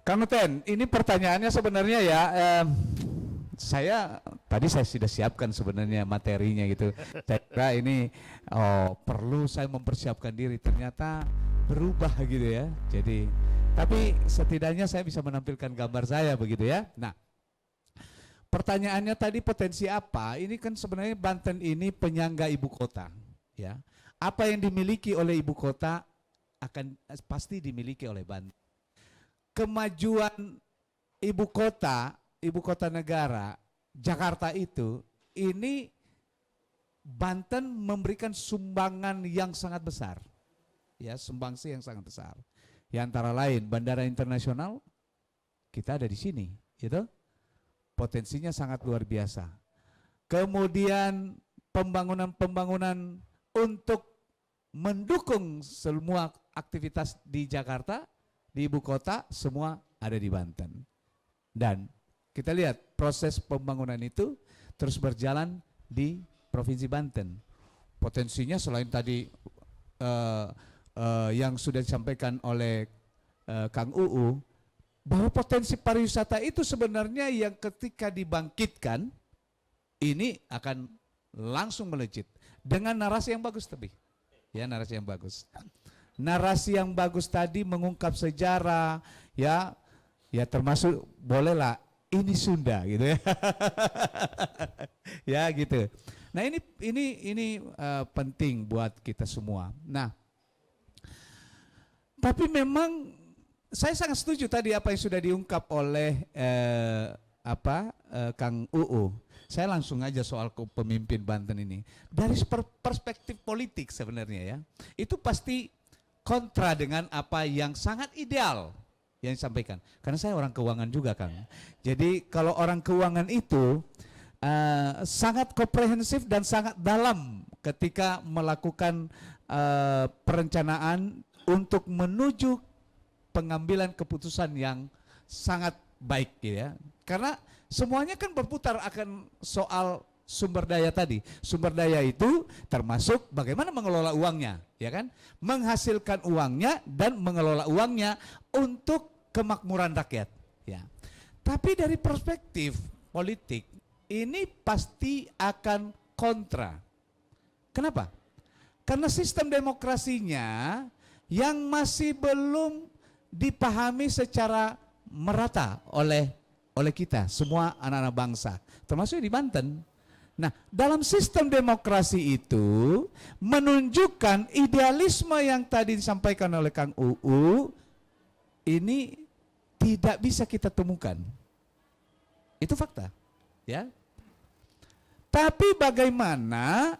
Kang Uten, ini pertanyaannya sebenarnya ya, saya sudah siapkan sebenarnya materinya gitu. Saya kira ini perlu saya mempersiapkan diri, ternyata berubah gitu ya. Jadi, tapi setidaknya saya bisa menampilkan gambar saya begitu ya. Nah, pertanyaannya tadi potensi apa? Ini kan sebenarnya Banten ini penyangga ibu kota, ya. Apa yang dimiliki oleh ibu kota akan pasti dimiliki oleh Banten. Kemajuan ibu kota negara Jakarta itu, ini Banten memberikan sumbangan yang sangat besar, ya sumbangsi yang sangat besar, Ya antara lain bandara internasional kita ada di sini, gitu. Potensinya sangat luar biasa. Kemudian pembangunan-pembangunan untuk mendukung semua aktivitas di Jakarta, di ibu kota, semua ada di Banten. Dan kita lihat proses pembangunan itu terus berjalan di Provinsi Banten. Potensinya selain tadi yang sudah disampaikan oleh Kang UU, bahwa potensi pariwisata itu sebenarnya yang ketika dibangkitkan ini akan langsung melejit dengan narasi yang bagus tapi ya narasi yang bagus. Narasi yang bagus tadi mengungkap sejarah ya termasuk bolehlah ini Sunda gitu ya. Ya gitu. Nah ini penting buat kita semua. Nah, tapi memang saya sangat setuju tadi apa yang sudah diungkap oleh Kang UU. Saya langsung aja soal pemimpin Banten ini. Dari perspektif politik sebenarnya ya, itu pasti kontra dengan apa yang sangat ideal yang disampaikan. Karena saya orang keuangan juga Kang. Jadi kalau orang keuangan itu sangat komprehensif dan sangat dalam ketika melakukan perencanaan untuk menuju pengambilan keputusan yang sangat baik ya. Karena semuanya kan berputar akan soal sumber daya tadi. Sumber daya itu termasuk bagaimana mengelola uangnya, ya kan? Menghasilkan uangnya dan mengelola uangnya untuk kemakmuran rakyat, ya. Tapi dari perspektif politik ini pasti akan kontra. Kenapa? Karena sistem demokrasinya yang masih belum dipahami secara merata oleh kita semua anak-anak bangsa, termasuk di Banten. Nah, dalam sistem demokrasi itu menunjukkan idealisme yang tadi disampaikan oleh Kang UU ini tidak bisa kita temukan. Itu fakta, ya. Tapi bagaimana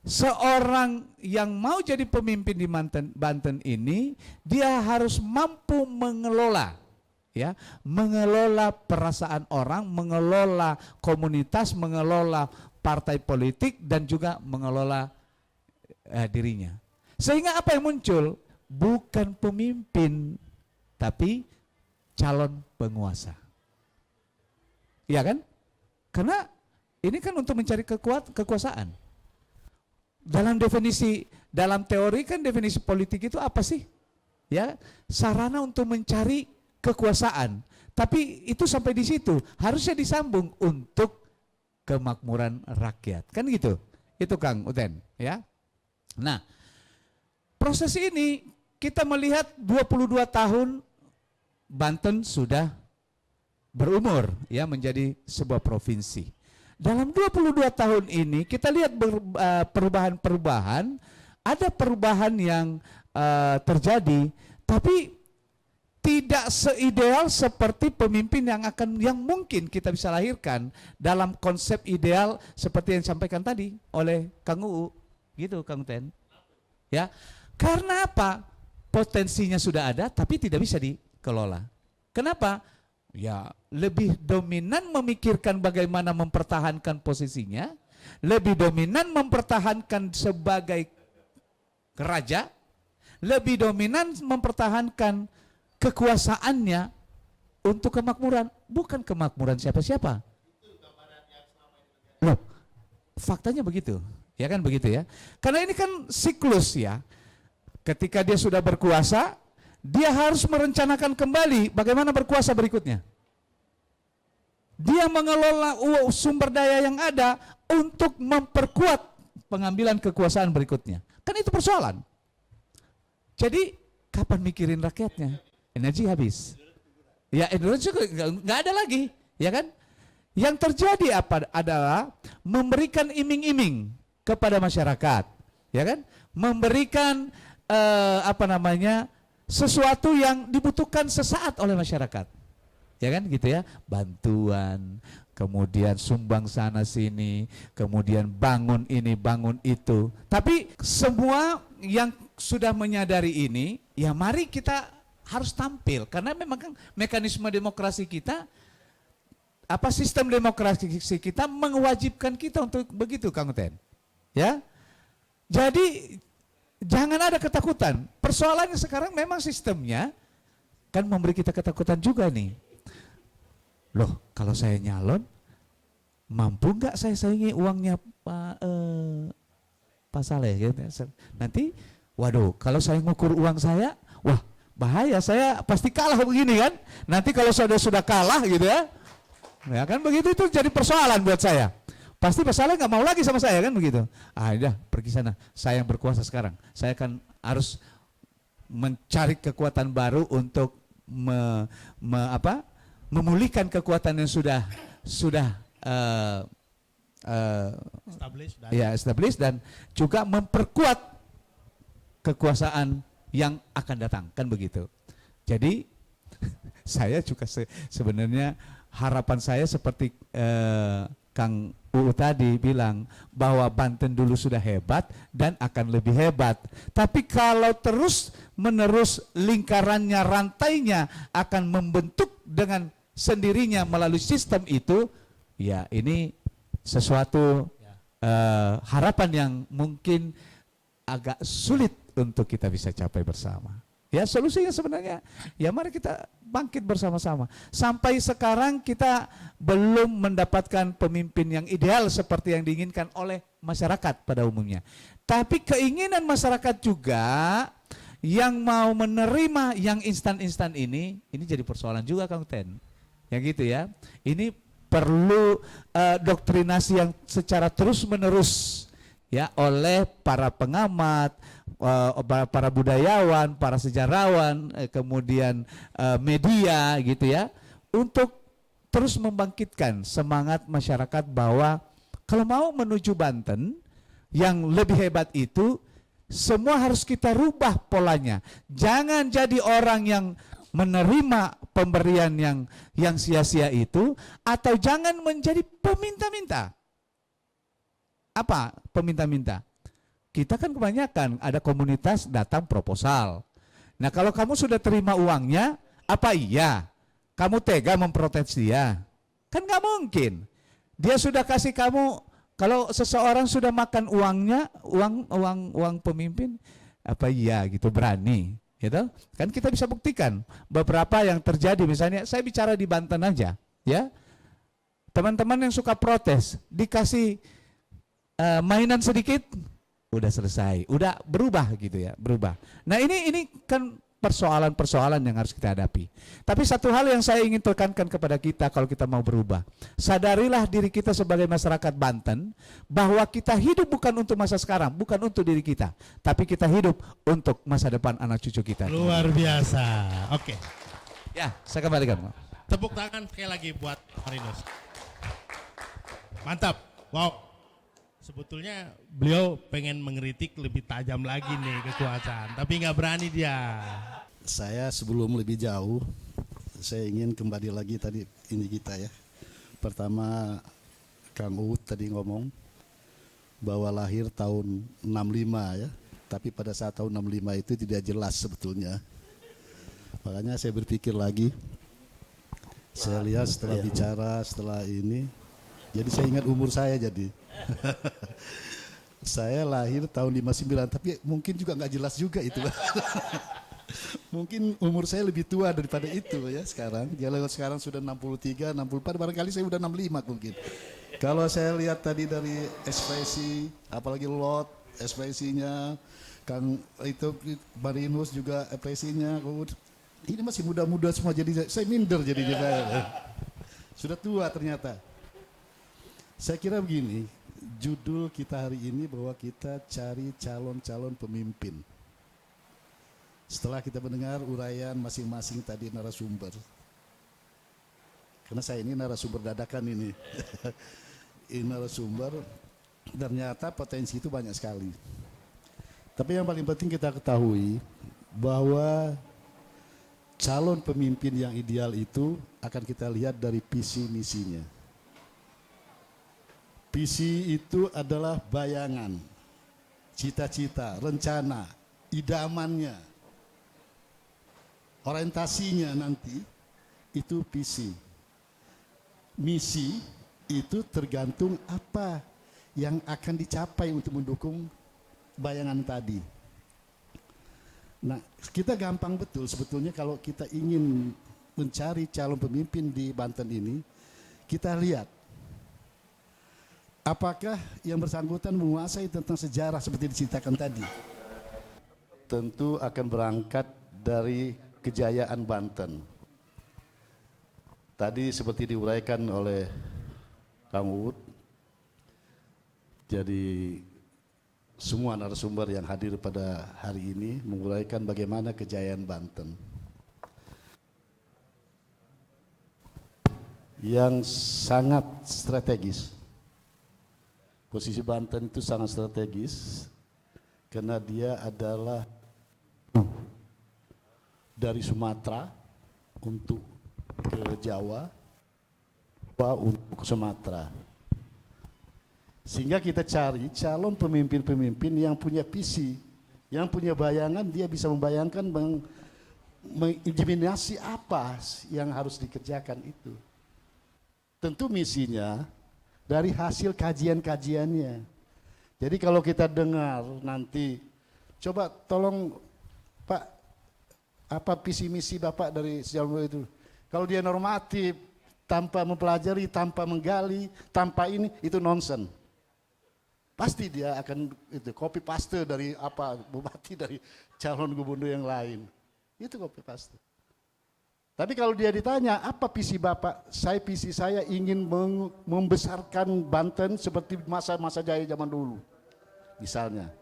seorang yang mau jadi pemimpin di Banten ini, dia harus mampu mengelola, ya, mengelola perasaan orang, mengelola komunitas, mengelola partai politik dan juga mengelola dirinya. Sehingga apa yang muncul bukan pemimpin, tapi calon penguasa. Iya kan? Karena ini kan untuk mencari kekuasaan. Dalam teori kan definisi politik itu apa sih? Ya, sarana untuk mencari kekuasaan. Tapi itu sampai di situ, harusnya disambung untuk kemakmuran rakyat. Kan gitu. Itu Kang Uten, ya. Nah, proses ini kita melihat 22 tahun Banten sudah berumur ya menjadi sebuah provinsi. Dalam 22 tahun ini kita lihat perubahan-perubahan, ada perubahan yang terjadi, tapi tidak seideal seperti pemimpin yang mungkin kita bisa lahirkan dalam konsep ideal seperti yang disampaikan tadi oleh Kang UU, gitu Kang Ten. Ya, karena apa? Potensinya sudah ada, tapi tidak bisa dikelola. Kenapa? Ya, lebih dominan memikirkan bagaimana mempertahankan posisinya, lebih dominan mempertahankan sebagai raja, lebih dominan mempertahankan kekuasaannya untuk kemakmuran, bukan kemakmuran siapa-siapa. Loh, faktanya begitu, ya kan begitu ya. Karena ini kan siklus ya. Ketika dia sudah berkuasa, dia harus merencanakan kembali bagaimana berkuasa berikutnya. Dia mengelola sumber daya yang ada untuk memperkuat pengambilan kekuasaan berikutnya. Kan itu persoalan. Jadi kapan mikirin rakyatnya? Energi habis. Ya energi nggak ada lagi, ya kan? Yang terjadi adalah memberikan iming-iming kepada masyarakat, ya kan? Memberikan sesuatu yang dibutuhkan sesaat oleh masyarakat, ya kan gitu ya, bantuan, kemudian sumbang sana sini, kemudian bangun ini bangun itu. Tapi semua yang sudah menyadari ini, ya mari kita harus tampil karena memang kan mekanisme demokrasi kita, sistem demokrasi kita mewajibkan kita untuk begitu, Kang Uten. Ya, jadi jangan ada ketakutan. Persoalannya sekarang memang sistemnya kan memberi kita ketakutan juga nih. Loh, kalau saya nyalon, mampu nggak saya saingi uangnya Pak Saleh? Gitu. Nanti, waduh, kalau saya ngukur uang saya, wah bahaya, saya pasti kalah begini kan. Nanti kalau sudah kalah gitu ya kan begitu, itu jadi persoalan buat saya. Pasti Pak Saleh nggak mau lagi sama saya kan begitu. Udah pergi sana, saya yang berkuasa sekarang. Saya akan harus mencari kekuatan baru untuk memulihkan kekuatan yang sudah established dan juga memperkuat kekuasaan yang akan datang, kan begitu. Jadi saya juga sebenarnya harapan saya seperti Kang UU tadi bilang bahwa Banten dulu sudah hebat dan akan lebih hebat. Tapi kalau terus menerus lingkarannya, rantainya akan membentuk dengan sendirinya melalui sistem itu, ya ini sesuatu harapan yang mungkin agak sulit untuk kita bisa capai bersama. Ya solusinya sebenarnya ya mari kita bangkit bersama-sama. Sampai sekarang kita belum mendapatkan pemimpin yang ideal seperti yang diinginkan oleh masyarakat pada umumnya. Tapi keinginan masyarakat juga yang mau menerima yang instan-instan ini jadi persoalan juga, Kang Ten. Yang gitu ya. Ini perlu doktrinasi yang secara terus-menerus ya oleh para pengamat, para budayawan, para sejarawan, kemudian media gitu ya, untuk terus membangkitkan semangat masyarakat bahwa kalau mau menuju Banten yang lebih hebat itu, semua harus kita rubah polanya. Jangan jadi orang yang menerima pemberian yang sia-sia itu, atau jangan menjadi peminta-minta. Apa peminta-minta? Kita kan kebanyakan ada komunitas datang proposal. Nah kalau kamu sudah terima uangnya, apa iya kamu tega memprotes dia? Kan nggak mungkin. Dia sudah kasih kamu, kalau seseorang sudah makan uangnya, uang pemimpin, apa iya gitu berani? Gitu? Kan kita bisa buktikan beberapa yang terjadi. Misalnya saya bicara di Banten aja, ya teman-teman yang suka protes dikasih mainan sedikit, udah selesai, udah berubah gitu ya, berubah. Nah ini kan persoalan-persoalan yang harus kita hadapi. Tapi satu hal yang saya ingin tekankan kepada kita kalau kita mau berubah, sadarilah diri kita sebagai masyarakat Banten bahwa kita hidup bukan untuk masa sekarang, bukan untuk diri kita, tapi kita hidup untuk masa depan anak cucu kita. Luar biasa. Oke. Ya, saya kembalikan. Tepuk tangan sekali lagi buat Marinus. Mantap. Wow. Sebetulnya beliau pengen mengkritik lebih tajam lagi nih kekuasaan, tapi nggak berani dia. Saya sebelum lebih jauh, saya ingin kembali lagi tadi ini kita ya. Pertama Kang Uut tadi ngomong bahwa lahir tahun 65 ya, tapi pada saat tahun 65 itu tidak jelas sebetulnya. Makanya saya berpikir lagi, saya lihat setelah bicara, setelah ini, jadi saya ingat umur saya jadi. Saya lahir tahun 59, tapi mungkin juga nggak jelas juga itu. Mungkin umur saya lebih tua daripada itu ya sekarang. Dia sekarang sudah 63, 64, barangkali saya udah 65 mungkin. Kalau saya lihat tadi dari ekspresi, apalagi Lot, ekspresinya, Kang itu Marinus juga ekspresinya, ini masih muda-muda semua, jadi saya minder jadinya. Sudah tua ternyata. Saya kira begini, judul kita hari ini bahwa kita cari calon-calon pemimpin. Setelah kita mendengar uraian masing-masing tadi narasumber, karena saya ini narasumber dadakan ini, ini narasumber, ternyata potensi itu banyak sekali. Tapi yang paling penting kita ketahui bahwa calon pemimpin yang ideal itu akan kita lihat dari visi misinya. Visi itu adalah bayangan, cita-cita, rencana, idamannya. orientasinya nanti itu visi. Misi itu tergantung apa yang akan dicapai untuk mendukung bayangan tadi. Nah, kita gampang betul sebetulnya kalau kita ingin mencari calon pemimpin di Banten ini, kita lihat apakah yang bersangkutan menguasai tentang sejarah seperti diceritakan tadi. Tentu akan berangkat dari kejayaan Banten. Tadi seperti diuraikan oleh Kang Uud, jadi semua narasumber yang hadir pada hari ini menguraikan bagaimana kejayaan Banten. Yang sangat strategis. Posisi Banten itu sangat strategis karena dia adalah dari Sumatera untuk ke Jawa, untuk ke Sumatera. Sehingga kita cari calon pemimpin-pemimpin yang punya visi, yang punya bayangan, dia bisa membayangkan mengimajinasi apa yang harus dikerjakan itu. Tentu misinya dari hasil kajian-kajiannya. Jadi kalau kita dengar nanti, coba tolong Pak, apa visi misi Bapak dari sejauh itu? Kalau dia normatif, tanpa mempelajari, tanpa menggali, tanpa ini, itu nonsen. Pasti dia akan itu copy paste dari apa bupati dari calon gubernur yang lain. Itu copy paste. Tapi kalau dia ditanya, apa visi Bapak? Visi saya ingin membesarkan Banten seperti masa-masa jaya zaman dulu. Misalnya.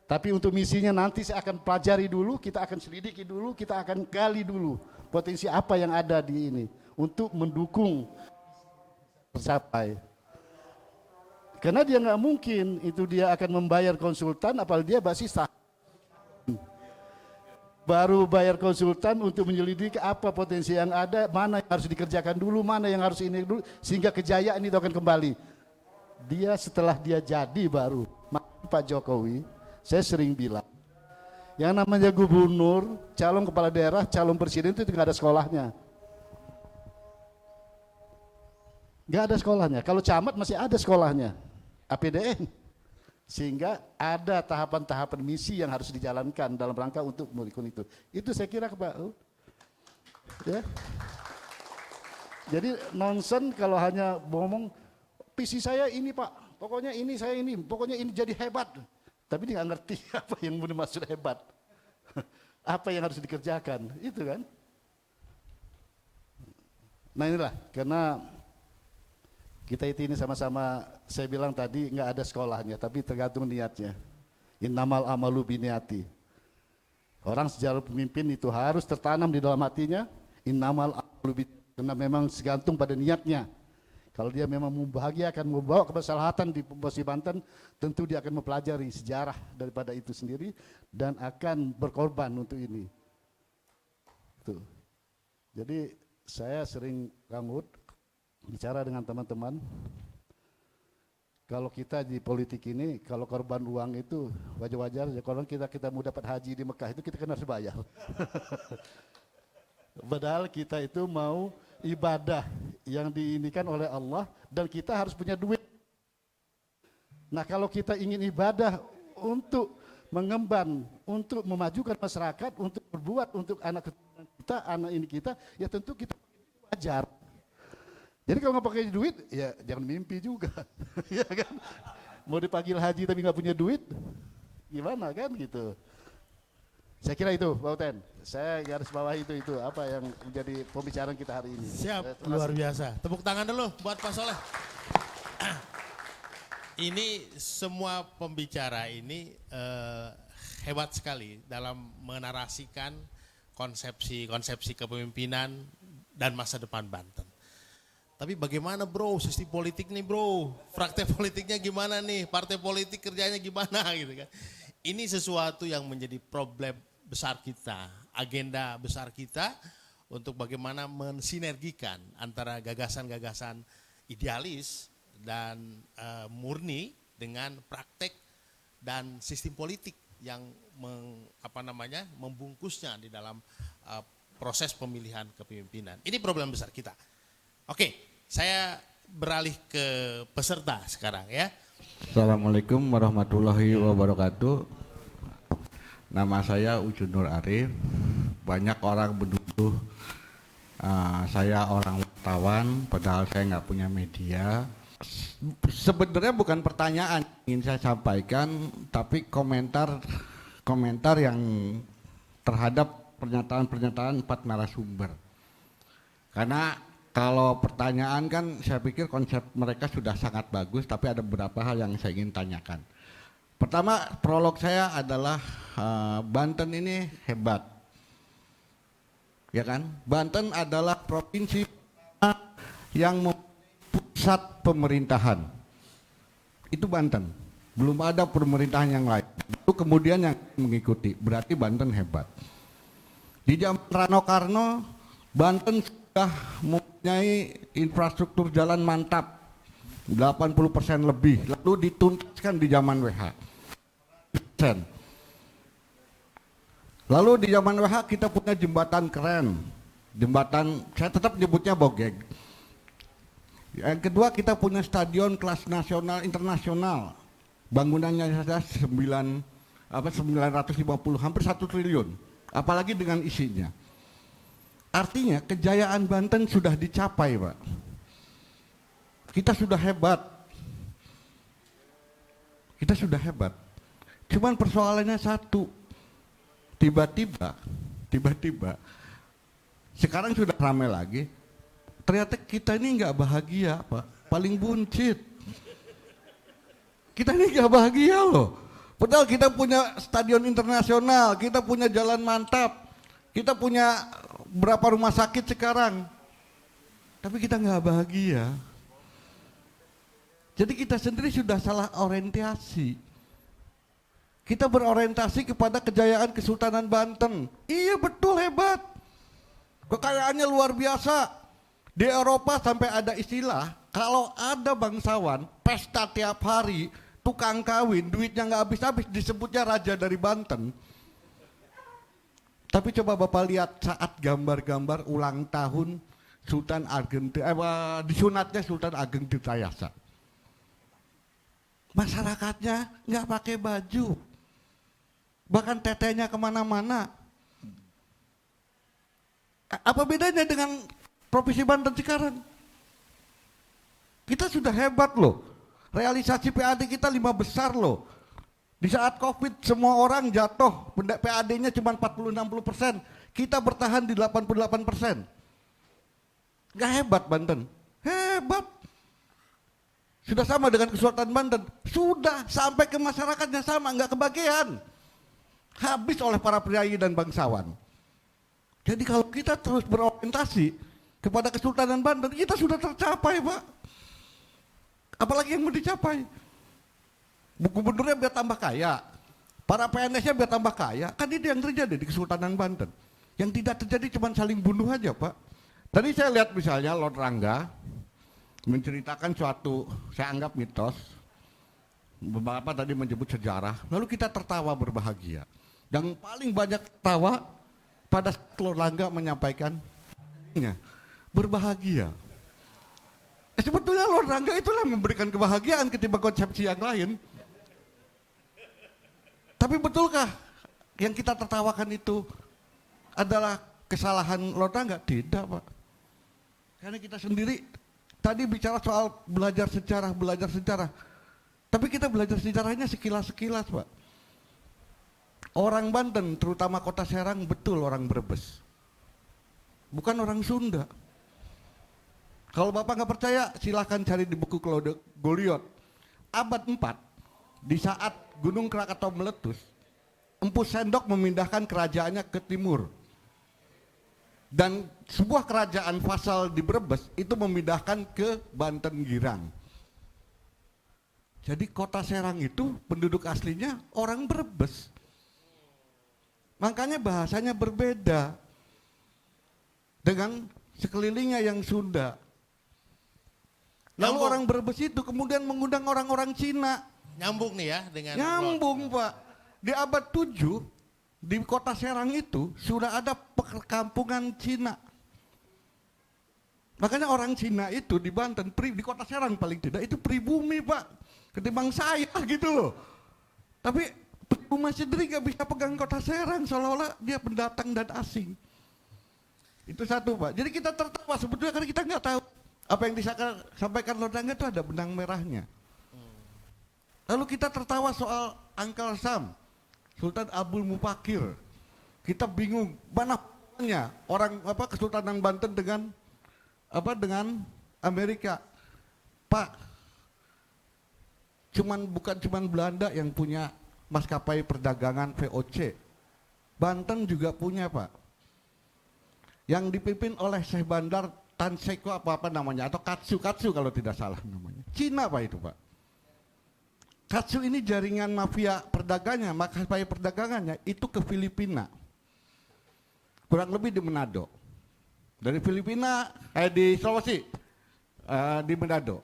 Tapi untuk misinya nanti saya akan pelajari dulu, kita akan selidiki dulu, kita akan gali dulu potensi apa yang ada di ini untuk mendukung tercapai. Karena dia nggak mungkin itu dia akan membayar konsultan, apalagi dia basista. Baru bayar konsultan untuk menyelidiki apa potensi yang ada, mana yang harus dikerjakan dulu, mana yang harus ini dulu, sehingga kejayaan itu akan kembali. Dia setelah dia jadi baru, Pak Jokowi, saya sering bilang, yang namanya gubernur, calon kepala daerah, calon presiden itu nggak ada sekolahnya. Nggak ada sekolahnya. Kalau camat masih ada sekolahnya, APDN. Sehingga ada tahapan-tahapan misi yang harus dijalankan dalam rangka untuk mendukung itu. Itu saya kira Pak. Ya. Jadi nonsen kalau hanya ngomong, visi saya ini Pak, pokoknya ini saya ini, pokoknya ini jadi hebat. Tapi dia nggak ngerti apa yang dimaksud hebat. Apa yang harus dikerjakan, itu kan. Nah inilah, karena kita ini sama-sama, saya bilang tadi nggak ada sekolahnya, tapi tergantung niatnya. Innamal amalu biniati. Orang sejarah pemimpin itu harus tertanam di dalam hatinya. Innamal amalu biniati, karena memang segantung pada niatnya. Kalau dia memang membahagiakan, membawa kemaslahatan di posisi Banten, tentu dia akan mempelajari sejarah daripada itu sendiri dan akan berkorban untuk ini. Tuh. Jadi saya sering Kang Uud bicara dengan teman-teman, kalau kita di politik ini, kalau korban uang itu wajar-wajar, ya kalau kita mau dapat haji di Mekah itu kita kan harus bayar. Padahal kita itu mau ibadah yang diinikan oleh Allah dan kita harus punya duit. Nah kalau kita ingin ibadah untuk mengemban, untuk memajukan masyarakat, untuk berbuat untuk anak kita, anak ini kita, ya tentu kita wajar. Jadi kalau nggak pakai duit, ya jangan mimpi juga, ya kan? Mau dipanggil haji tapi nggak punya duit, gimana kan gitu? Saya kira itu, Pak Uten. Saya garis bawah itu apa yang menjadi pembicaraan kita hari ini. Siap, luar biasa. Tepuk tangan dulu buat Pak Soleh. Ini semua pembicara ini hebat sekali dalam menarasikan konsepsi kepemimpinan dan masa depan Banten. Tapi bagaimana bro, sistem politik nih bro, praktek politiknya gimana nih, partai politik kerjanya gimana gitu kan. Ini sesuatu yang menjadi problem besar kita, agenda besar kita untuk bagaimana mensinergikan antara gagasan-gagasan idealis dan murni dengan praktek dan sistem politik yang membungkusnya di dalam proses pemilihan kepemimpinan. Ini problem besar kita. Oke, saya beralih ke peserta sekarang ya. Assalamualaikum warahmatullahi wabarakatuh. Nama saya Ujun Nur Arif. Banyak orang menuduh saya orang wartawan, padahal saya nggak punya media. Sebenarnya bukan pertanyaan yang ingin saya sampaikan, tapi komentar yang terhadap pernyataan-pernyataan 4 narasumber. Karena kalau pertanyaan kan saya pikir konsep mereka sudah sangat bagus, tapi ada beberapa hal yang saya ingin tanyakan. Pertama, prolog saya adalah Banten ini hebat. Ya kan? Banten adalah provinsi yang pusat pemerintahan. Itu Banten. Belum ada pemerintahan yang lain. Itu kemudian yang mengikuti. Berarti Banten hebat. Di zaman Rano Karno, Banten sudah mempunyai infrastruktur jalan mantap. 80% lebih. Lalu dituntaskan di zaman WH. Lalu di zaman WH kita punya jembatan keren. Jembatan, saya tetap nyebutnya Bogeg. Yang kedua kita punya stadion kelas nasional internasional. Bangunannya saja 950, hampir 1 triliun. Apalagi dengan isinya. Artinya kejayaan Banten sudah dicapai, Pak. Kita sudah hebat. Kita sudah hebat. Cuman persoalannya satu. Tiba-tiba sekarang sudah ramai lagi. Ternyata kita ini nggak bahagia, Pak. Paling buncit. Kita ini nggak bahagia loh. Padahal kita punya stadion internasional, kita punya jalan mantap, kita punya berapa rumah sakit sekarang. Tapi kita nggak bahagia. Jadi kita sendiri sudah salah orientasi. Kita berorientasi kepada kejayaan Kesultanan Banten. Iya betul, hebat. Kekayaannya luar biasa. Di Eropa sampai ada istilah, kalau ada bangsawan, pesta tiap hari, tukang kawin, duitnya nggak habis-habis, disebutnya raja dari Banten. Tapi coba Bapak lihat saat gambar-gambar ulang tahun Sultan Ageng, disunatnya Sultan Ageng Tirtayasa. Masyarakatnya nggak pakai baju. Bahkan tetenya kemana-mana. Apa bedanya dengan Provinsi Banten sekarang? Kita sudah hebat loh. Realisasi PAD kita 5 besar loh. Di saat COVID semua orang jatuh, PAD-nya cuma 40-60%. Kita bertahan di 88%. Gak hebat Banten? Hebat. Sudah sama dengan Kesultanan Banten. Sudah sampai ke masyarakatnya sama, nggak kebagian. Habis oleh para priayi dan bangsawan. Jadi kalau kita terus berorientasi kepada Kesultanan Banten, kita sudah tercapai, Pak. Apalagi yang mau dicapai? Gubernurnya biar tambah kaya, para PNS-nya biar tambah kaya. Kan itu yang terjadi di Kesultanan Banten. Yang tidak terjadi cuma saling bunuh aja, Pak. Tadi saya lihat misalnya Lord Rangga menceritakan suatu, saya anggap mitos. Beberapa tadi menyebut sejarah, lalu kita tertawa berbahagia. Yang paling banyak tertawa pada Lord Rangga menyampaikan berbahagia. Sebetulnya Lord Rangga itulah memberikan kebahagiaan ketimbang konsepsi yang lain. Tapi betulkah yang kita tertawakan itu adalah kesalahan Lord Rangga? Tidak, Pak. Karena kita sendiri tadi bicara soal belajar sejarah. Tapi kita belajar sejarahnya sekilas-sekilas, Pak. Orang Banten, terutama kota Serang, betul orang Brebes. Bukan orang Sunda. Kalau Bapak nggak percaya, silahkan cari di buku Claude Goliot. Abad 4, di saat Gunung Krakatau meletus, Empu Sendok memindahkan kerajaannya ke timur. Dan sebuah kerajaan vasal di Brebes itu memindahkan ke Banten Girang. Jadi kota Serang itu penduduk aslinya orang Brebes. Makanya bahasanya berbeda dengan sekelilingnya yang Sunda. Lalu orang Brebes itu kemudian mengundang orang-orang Cina. Nyambung nih ya dengan Nyambung, Pak. Di abad 7 di kota Serang itu sudah ada perkampungan Cina. Makanya orang Cina itu di Banten, di kota Serang paling tidak, itu pribumi Pak, ketimbang saya gitu loh. Tapi pribumi sendiri gak bisa pegang kota Serang, seolah-olah dia pendatang dan asing. Itu satu Pak, jadi kita tertawa sebetulnya karena kita nggak tahu apa yang disampaikan Lord Rangga itu ada benang merahnya. Lalu kita tertawa soal Uncle Sam, Sultan Abdul Mufakir. Kita bingung mana hubungannya orang Kesultanan Banten dengan Amerika. Pak, bukan cuman Belanda yang punya maskapai perdagangan VOC. Banten juga punya Pak. Yang dipimpin oleh Syekh Bandar Tan Seko apa namanya, atau Katsu kalau tidak salah namanya. Cina Pak itu Pak. Katsu ini jaringan mafia perdagangnya, maskapai perdagangannya itu ke Filipina. Kurang lebih di Manado. Dari Filipina, di Sulawesi, di Manado.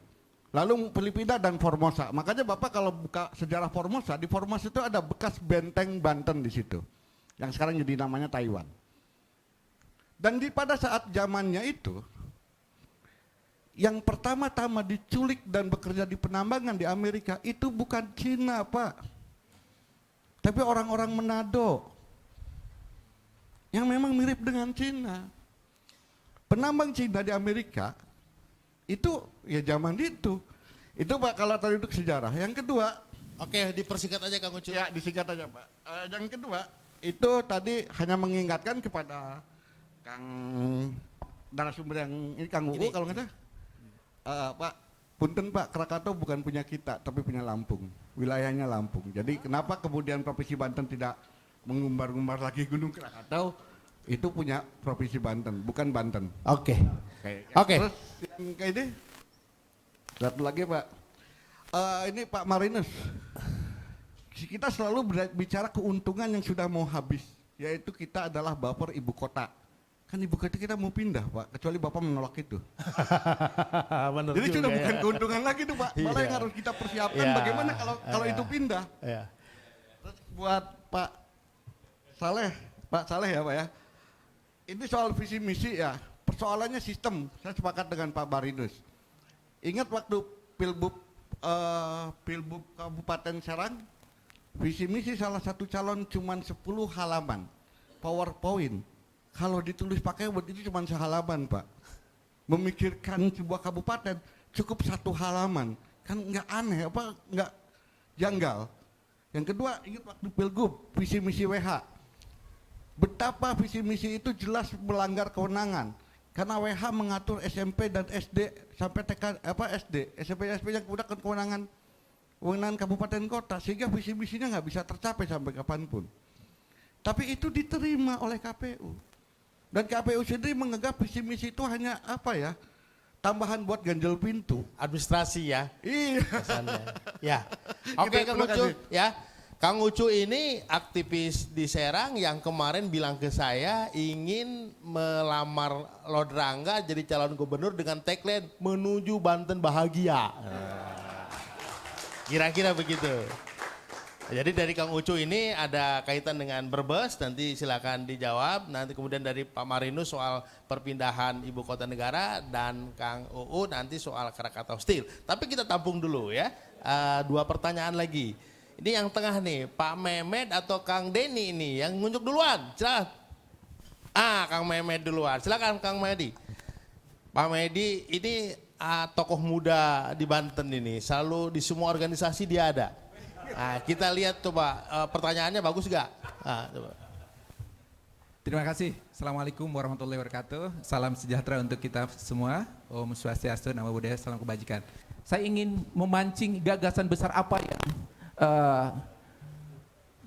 Lalu Filipina dan Formosa. Makanya Bapak kalau buka sejarah Formosa, di Formosa itu ada bekas benteng Banten di situ. Yang sekarang jadi namanya Taiwan. Dan pada saat zamannya itu, yang pertama-tama diculik dan bekerja di penambangan di Amerika itu bukan Cina Pak, tapi orang-orang Manado yang memang mirip dengan Cina. Penambang Cina di Amerika itu ya zaman itu Pak kalau tadi itu sejarah. Yang kedua, Oke, dipersingkat aja Kang Ucu. ya disingkat aja Pak. Yang kedua itu tadi hanya mengingatkan kepada Kang narasumber yang ini Kang Uu kalau nggak ada. Pak, punten Pak, Krakatau bukan punya kita, tapi punya Lampung. Wilayahnya Lampung. Jadi kenapa kemudian Provinsi Banten tidak mengumbar-ngumbar lagi Gunung Krakatau? Itu punya Provinsi Banten, bukan Banten. Oke. Oke. Terus yang kayak ini, satu lagi Pak. Ini Pak Marinus. Kita selalu bicara keuntungan yang sudah mau habis, yaitu kita adalah baper ibu kota. Kan ibu kota kita mau pindah Pak, kecuali Bapak menolak itu. Bener Jadi juga, sudah ya. bukan keuntungan lagi tuh Pak, malah Iya. yang harus kita persiapkan Iya. bagaimana kalau Iya. itu pindah. Iya. Terus buat Pak Saleh ya Pak ya, ini soal visi misi ya, persoalannya sistem, saya sepakat dengan Pak Barinus. Ingat waktu Pilbub Kabupaten Serang, visi misi salah satu calon cuma 10 halaman, PowerPoint. Kalau ditulis pakai Word itu cuma sehalaman Pak. Memikirkan sebuah kabupaten cukup 1 halaman, kan nggak aneh apa nggak janggal. Yang kedua, ingat waktu Pilgub visi misi WH, betapa visi misi itu jelas melanggar kewenangan karena WH mengatur SMP dan SD sampai TK SD SMP yang udah kewenangan kabupaten kota, sehingga visi misinya nggak bisa tercapai sampai kapanpun. Tapi itu diterima oleh KPU. Dan KPU sendiri menganggap visi misi itu hanya tambahan buat ganjel pintu. Administrasi ya. Iya. Kesannya. Ya. Oke Gitu, Kang terima Ucu kasih. ya. Kang Ucu ini aktivis di Serang yang kemarin bilang ke saya ingin melamar Lord Rangga jadi calon gubernur dengan tagline menuju Banten bahagia. Kira-kira begitu. Jadi dari Kang Ucu ini ada kaitan dengan Brebes, nanti silakan dijawab. Nanti kemudian dari Pak Marinus soal perpindahan ibu kota negara dan Kang Uu nanti soal Krakatau Steel. Tapi kita tampung dulu ya, 2 pertanyaan lagi. Ini yang tengah nih, Pak Mehmet atau Kang Denny ini yang ngunjuk duluan, silakan. Kang Mehmet duluan, silakan Kang Mehdi. Pak Mehdi ini tokoh muda di Banten ini, selalu di semua organisasi dia ada. Kita lihat coba pertanyaannya bagus gak? Coba. Terima kasih. Assalamualaikum warahmatullahi wabarakatuh. Salam sejahtera untuk kita semua. Om Swastiastu, Namo Buddhaya, salam kebajikan. Saya ingin memancing gagasan besar apa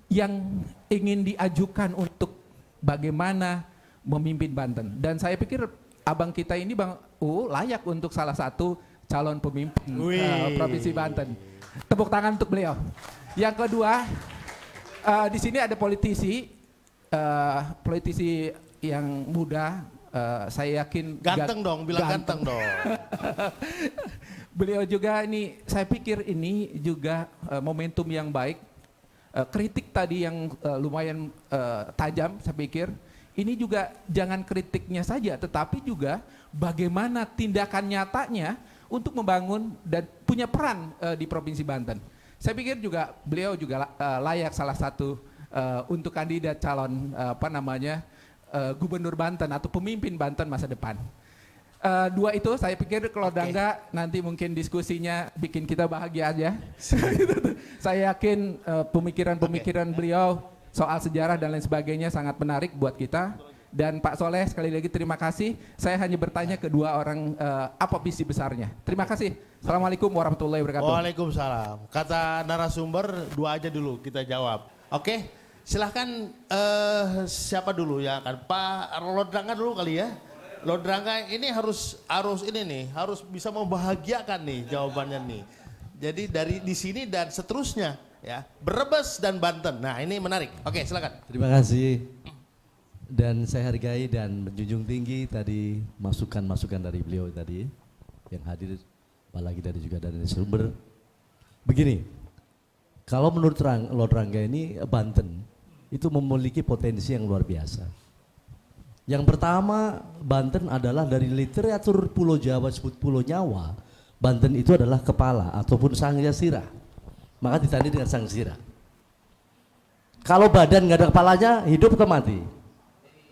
yang ingin diajukan untuk bagaimana memimpin Banten. Dan saya pikir abang kita ini Bang layak untuk salah satu calon pemimpin Provinsi Banten. Tepuk tangan untuk beliau. Yang kedua, di sini ada politisi yang muda, saya yakin Ganteng dong, bilang ganteng dong. Beliau juga ini, saya pikir ini juga momentum yang baik kritik tadi yang lumayan tajam, saya pikir ini juga jangan kritiknya saja, tetapi juga bagaimana tindakan nyatanya untuk membangun dan punya peran di Provinsi Banten. Saya pikir juga beliau juga layak salah satu untuk kandidat calon Gubernur Banten atau pemimpin Banten masa depan. Dua itu saya pikir kalau Rangga nanti mungkin diskusinya bikin kita bahagia aja. Saya yakin pemikiran-pemikiran beliau soal sejarah dan lain sebagainya sangat menarik buat kita. Dan Pak Soleh sekali lagi terima kasih. Saya hanya bertanya ke dua orang apa visi besarnya. Terima kasih. Assalamualaikum warahmatullahi wabarakatuh. Waalaikumsalam. Kata narasumber dua aja dulu kita jawab. Oke, silahkan siapa dulu ya kan? Pak Lodrangga dulu kali ya. Lodrangga ini harus ini nih, harus bisa membahagiakan nih jawabannya nih. Jadi dari di sini dan seterusnya ya, Brebes dan Banten. Nah, ini menarik. Oke, silakan. Terima kasih. Dan saya hargai dan menjunjung tinggi tadi masukan-masukan dari beliau tadi yang hadir, apalagi dari juga dari sumber. Begini, kalau menurut Lodrangga ini Banten itu memiliki potensi yang luar biasa. Yang pertama, Banten adalah dari literatur Pulau Jawa disebut Pulau Nyawa. Banten itu adalah kepala ataupun sangya sirah. Maka ditandai dengan sang sirah. Kalau badan nggak ada kepalanya, hidup atau mati?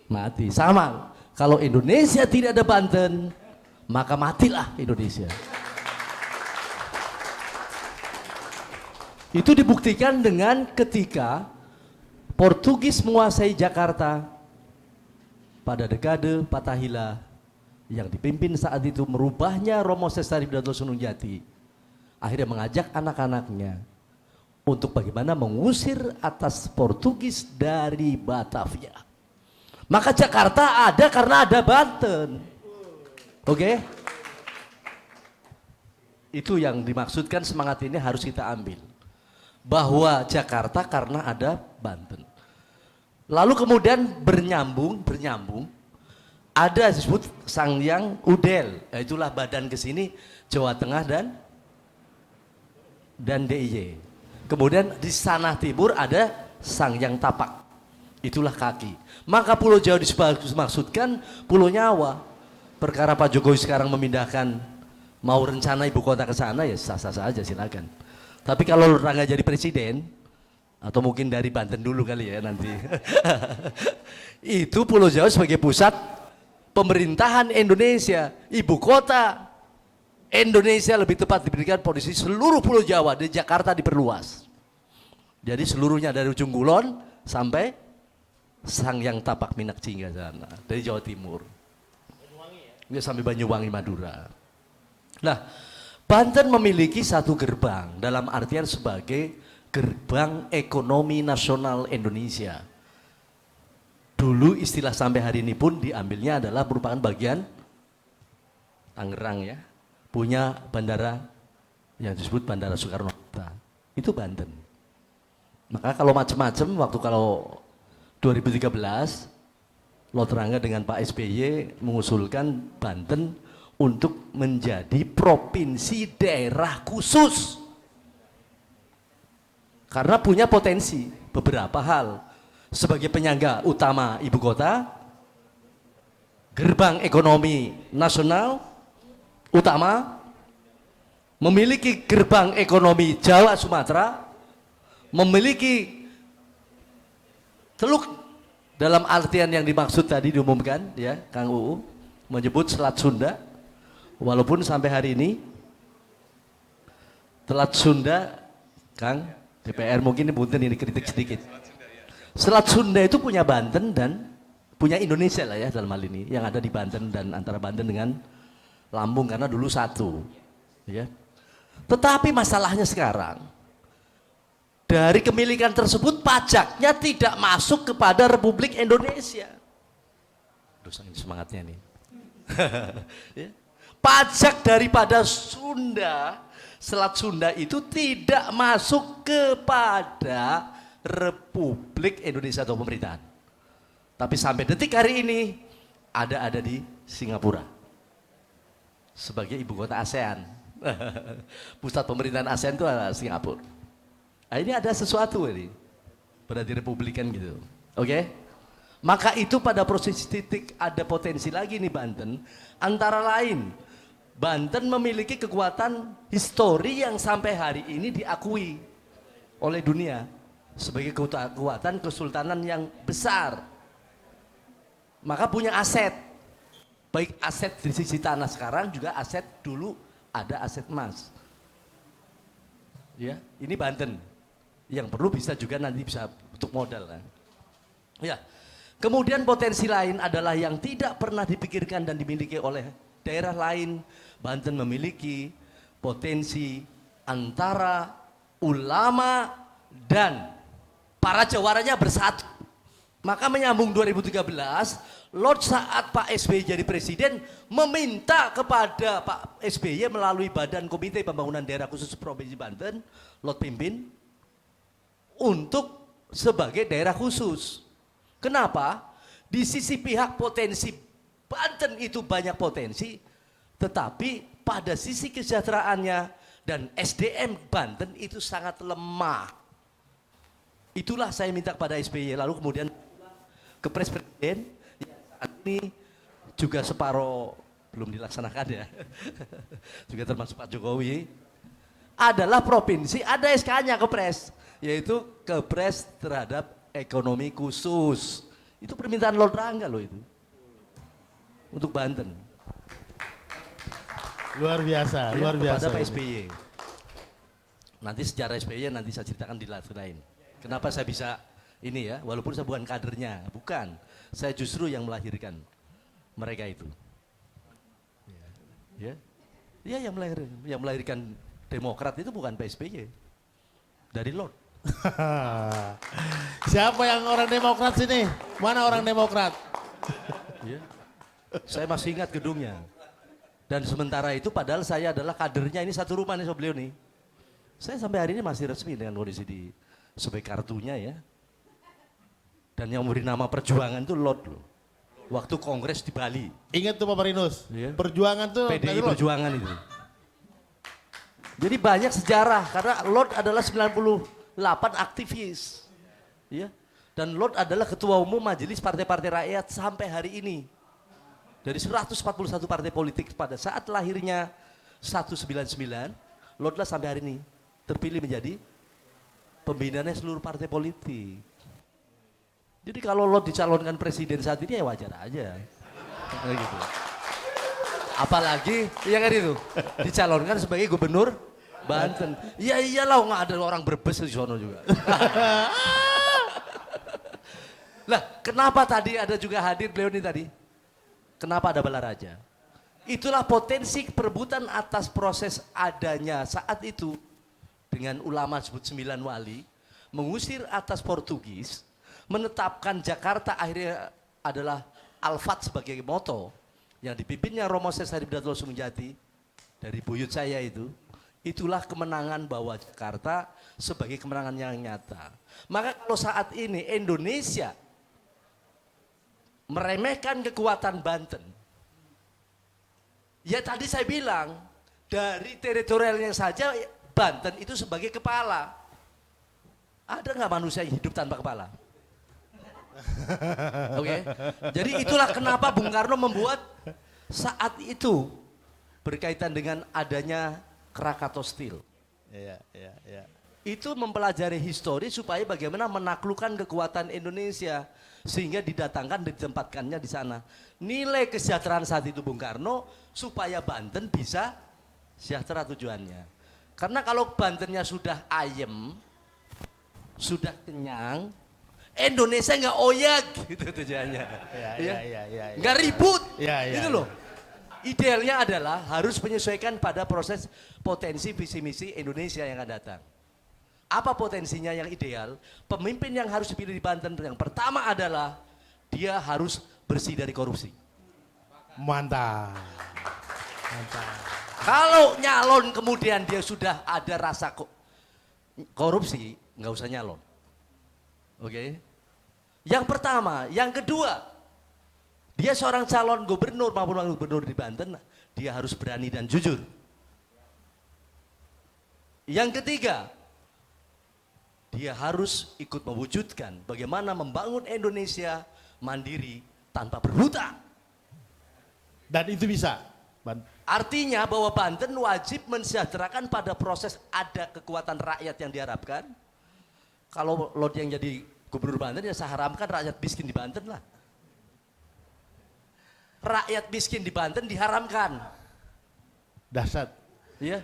Mati. Sama. Kalau Indonesia tidak ada Banten, maka matilah Indonesia. Itu dibuktikan dengan ketika Portugis menguasai Jakarta pada dekade Fatahila yang dipimpin saat itu merubahnya Romo Sesari Dato Sununjati, akhirnya mengajak anak-anaknya untuk bagaimana mengusir atas Portugis dari Batavia. Maka Jakarta ada karena ada Banten. Oke? Itu yang dimaksudkan, semangat ini harus kita ambil. Bahwa Jakarta karena ada Banten. Lalu kemudian bernyambung, ada disebut Sangyang Udel, itulah badan ke sini Jawa Tengah dan DIY. Kemudian di sana timur ada Sangyang Tapak, itulah kaki. Maka Pulau Jawa dimaksudkan Pulau Nyawa. Perkara Pak Jokowi sekarang memindahkan, mau rencana ibu kota ke sana ya sah-sah saja, silakan. Tapi kalau Rangga jadi presiden, atau mungkin dari Banten dulu kali ya nanti. Itu Pulau Jawa sebagai pusat pemerintahan Indonesia, ibu kota Indonesia lebih tepat diberikan posisi seluruh Pulau Jawa, di Jakarta diperluas. Jadi seluruhnya dari ujung Kulon sampai Sangyang Tapak Minak Jingga sana, dari Jawa Timur. Ya, sampai Banyuwangi Madura. Nah, Banten memiliki satu gerbang dalam artian sebagai gerbang ekonomi nasional Indonesia. Dulu istilah sampai hari ini pun diambilnya adalah merupakan bagian Tangerang ya, punya bandara yang disebut Bandara Soekarno-Hatta. Itu Banten. Maka kalau macam-macam waktu kalau 2013 Lodrangga dengan Pak SBY mengusulkan Banten untuk menjadi provinsi daerah khusus. Karena punya potensi beberapa hal sebagai penyangga utama ibu kota, gerbang ekonomi nasional utama, memiliki gerbang ekonomi Jawa Sumatera, memiliki teluk dalam artian yang dimaksud tadi diumumkan ya Kang UU menyebut Selat Sunda, walaupun sampai hari ini Selat Sunda Kang DPR mungkin ini kritik sedikit. Selat Sunda itu punya Banten dan punya Indonesia lah ya dalam hal ini, yang ada di Banten dan antara Banten dengan Lampung karena dulu satu. Ya. Tetapi masalahnya sekarang dari kepemilikan tersebut pajaknya tidak masuk kepada Republik Indonesia. Aduh, semangatnya nih. Ya. Pajak daripada Sunda, Selat Sunda itu tidak masuk kepada Republik Indonesia atau pemerintahan. Tapi sampai detik hari ini ada di Singapura sebagai ibu kota ASEAN. Pusat pemerintahan ASEAN itu adalah Singapura. Nah, ini ada sesuatu ini. berarti Republikan gitu. Oke? Maka itu pada proses titik ada potensi lagi nih Banten, antara lain Banten memiliki kekuatan histori yang sampai hari ini diakui oleh dunia sebagai kekuatan kesultanan yang besar. Maka punya aset, baik aset di sisi tanah sekarang juga aset dulu ada aset emas. Ya, ini Banten yang perlu bisa juga nanti bisa untuk modal kan. Ya. Kemudian potensi lain adalah yang tidak pernah dipikirkan dan dimiliki oleh daerah lain. Banten memiliki potensi antara ulama dan para jawaranya bersatu. Maka menyambung 2013, Lord saat Pak SBY jadi presiden meminta kepada Pak SBY melalui Badan Komite Pembangunan Daerah Khusus Provinsi Banten, Lord pimpin, untuk sebagai daerah khusus. Kenapa? Di sisi pihak potensi Banten itu banyak potensi, tetapi pada sisi kesejahteraannya dan SDM Banten itu sangat lemah. Itulah saya minta kepada SBY, lalu kemudian ke Presiden yang saat ini juga separuh belum dilaksanakan ya, juga termasuk Pak Jokowi, adalah provinsi ada SK-nya Kepres, yaitu Kepres terhadap ekonomi khusus. Itu permintaan Lord Rangga loh itu. Untuk Banten. Luar biasa, Ya, luar biasa. kepada Pak SBY. Nanti sejarah SBY nanti saya ceritakan di lain. Kenapa saya bisa ini ya, walaupun saya bukan kadernya, bukan. Saya justru yang melahirkan mereka itu. Ya. Ya yang melahirkan Demokrat itu bukan Pak SBY. Dari Lord. Siapa yang orang Demokrat sini? Mana orang Demokrat? Ya. Saya masih ingat gedungnya. Dan sementara itu padahal saya adalah kadernya, ini satu rumah nih sama beliau nih. Saya sampai hari ini masih resmi dengan kondisi di sebagai kartunya ya. Dan yang memberi nama perjuangan itu Lord loh. Waktu kongres di Bali. Ingat tuh Pak Marinus, Iya. perjuangan tuh dari PDI Lord. Perjuangan itu. Jadi banyak sejarah karena Lord adalah 98 aktivis. Ya. Dan Lord adalah ketua umum Majelis Partai-Partai Rakyat sampai hari ini. Dari 141 partai politik pada saat lahirnya 199, Lord lah sampai hari ini terpilih menjadi pembinanya seluruh partai politik. Jadi kalau Lord dicalonkan presiden saat ini ya wajar aja. Kayak gitu. Apalagi ya kan itu dicalonkan sebagai gubernur Banten. Ya iyalah nggak ada orang Brebes di sono juga. Lah kenapa tadi ada juga hadir beliau ini tadi? Kenapa ada Balaraja? Itulah potensi perebutan atas proses adanya saat itu dengan ulama sebut 9 wali mengusir atas Portugis, menetapkan Jakarta akhirnya adalah Al-Fat sebagai moto yang dipimpinnya Romo Sesari Datul Sumunjati dari buyut saya itu. Itulah kemenangan bahwa Jakarta sebagai kemenangan yang nyata. Maka kalau saat ini Indonesia meremehkan kekuatan Banten. Ya tadi saya bilang, dari teritorialnya saja Banten itu sebagai kepala. Ada nggak manusia yang hidup tanpa kepala? Oke. Jadi itulah kenapa Bung Karno membuat saat itu berkaitan dengan adanya Krakatau Steel. Iya, iya, iya. Itu mempelajari histori supaya bagaimana menaklukkan kekuatan Indonesia sehingga didatangkan dan ditempatkannya di sana. Nilai kesejahteraan saat itu Bung Karno supaya Banten bisa sejahtera tujuannya. Karena kalau Bantennya sudah ayem, sudah kenyang, Indonesia nggak oyak gitu tujuannya. Iya. Nggak ribut, Iya, gitu loh. Idealnya adalah harus menyesuaikan pada proses potensi visi misi Indonesia yang akan datang. Apa potensinya yang ideal? Pemimpin yang harus dipilih di Banten yang pertama adalah dia harus bersih dari korupsi. Mantap. Kalau nyalon kemudian dia sudah ada rasa korupsi, nggak usah nyalon. Oke? Yang pertama, yang kedua, dia seorang calon gubernur maupun wakil gubernur di Banten, dia harus berani dan jujur. Yang ketiga, dia harus ikut mewujudkan bagaimana membangun Indonesia mandiri tanpa berhutang. Dan itu bisa. Artinya bahwa Banten wajib mensejahterakan pada proses ada kekuatan rakyat yang diharapkan. Kalau Lord yang jadi gubernur Banten ya saya haramkan rakyat miskin di Banten lah. Rakyat miskin di Banten diharamkan. Dahsyat. Ya.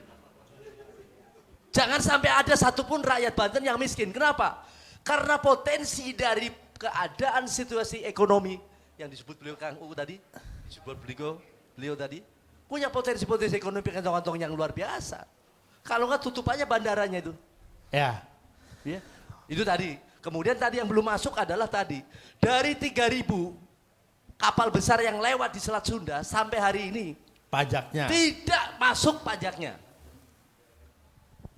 Jangan sampai ada satupun rakyat Banten yang miskin. Kenapa? Karena potensi dari keadaan situasi ekonomi yang disebut beliau Kang Uu tadi, disebut beliau tadi, punya potensi-potensi ekonomi kantong-kantong yang luar biasa. Kalau nggak tutup aja bandaranya itu. Ya. Ya. Itu tadi. Kemudian tadi yang belum masuk adalah tadi. Dari 3.000 kapal besar yang lewat di Selat Sunda sampai hari ini. Pajaknya. Tidak masuk pajaknya.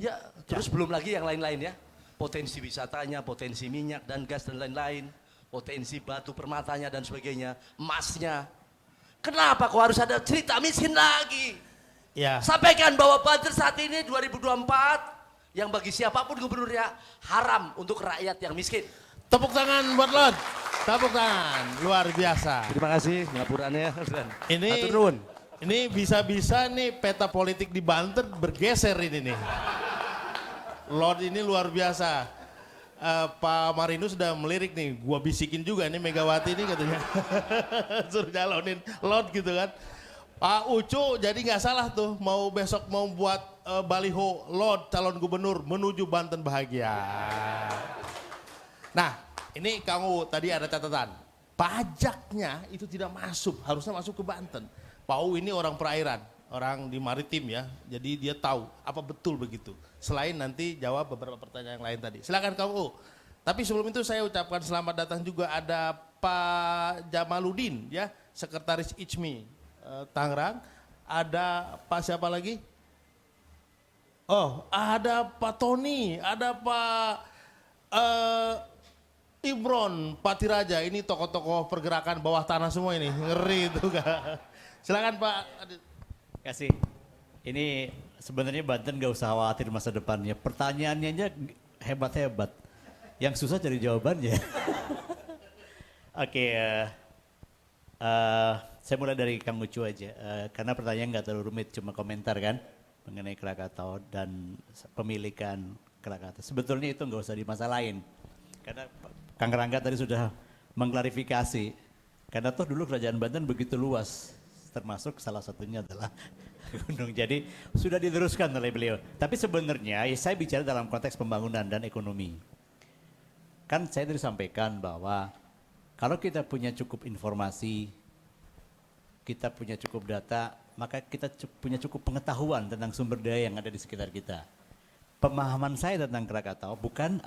Ya, terus belum lagi yang lain-lain ya. Potensi wisatanya, potensi minyak dan gas dan lain-lain. Potensi batu permatanya dan sebagainya. Emasnya. Kenapa kok harus ada cerita miskin lagi? Ya. Sampaikan bahwa Banten saat ini 2024 yang bagi siapapun gubernurnya haram untuk rakyat yang miskin. Tepuk tangan buat Lord. Tepuk tangan. Luar biasa. Terima kasih ngapurannya. Ini Atur nuwun. Ini bisa-bisa nih peta politik di Banten bergeser ini nih. Lord ini luar biasa. Pak Marinus sudah melirik nih, gua bisikin juga nih Megawati ini katanya. Suruh nyalonin Lord gitu kan. Pak Ucu jadi nggak salah tuh mau besok mau buat baliho Lord calon gubernur menuju Banten bahagia. Nah ini kamu tadi ada catatan. Pajaknya itu tidak masuk, harusnya masuk ke Banten. Pak U ini orang perairan, orang di maritim ya, jadi dia tahu apa betul begitu. Selain nanti jawab beberapa pertanyaan yang lain tadi. Silakan kamu U. Tapi sebelum itu saya ucapkan selamat datang juga ada Pak Jamaludin ya, Sekretaris ICMI Tangerang. Ada Pak siapa lagi? Oh, ada Pak Tony, ada Pak Imron Patiraja. Ini tokoh-tokoh pergerakan bawah tanah semua ini, ngeri itu kan. Silakan Pak. Kasih. Ini sebenarnya Banten gak usah khawatir masa depannya. Pertanyaannya aja hebat-hebat. Yang susah cari jawabannya. Oke, saya mulai dari Kang Ucu aja. Karena pertanyaan gak terlalu rumit, cuma komentar kan mengenai Krakatau dan pemilikan Krakatau. Sebetulnya itu gak usah dimasalahin. Karena Kang Rangga tadi sudah mengklarifikasi. Karena toh dulu kerajaan Banten begitu luas. Termasuk salah satunya adalah gunung. Jadi sudah diteruskan oleh beliau. Tapi sebenarnya ya saya bicara dalam konteks pembangunan dan ekonomi. Kan saya tadi sampaikan bahwa kalau kita punya cukup informasi, kita punya cukup data, maka kita punya cukup pengetahuan tentang sumber daya yang ada di sekitar kita. Pemahaman saya tentang Krakatau bukan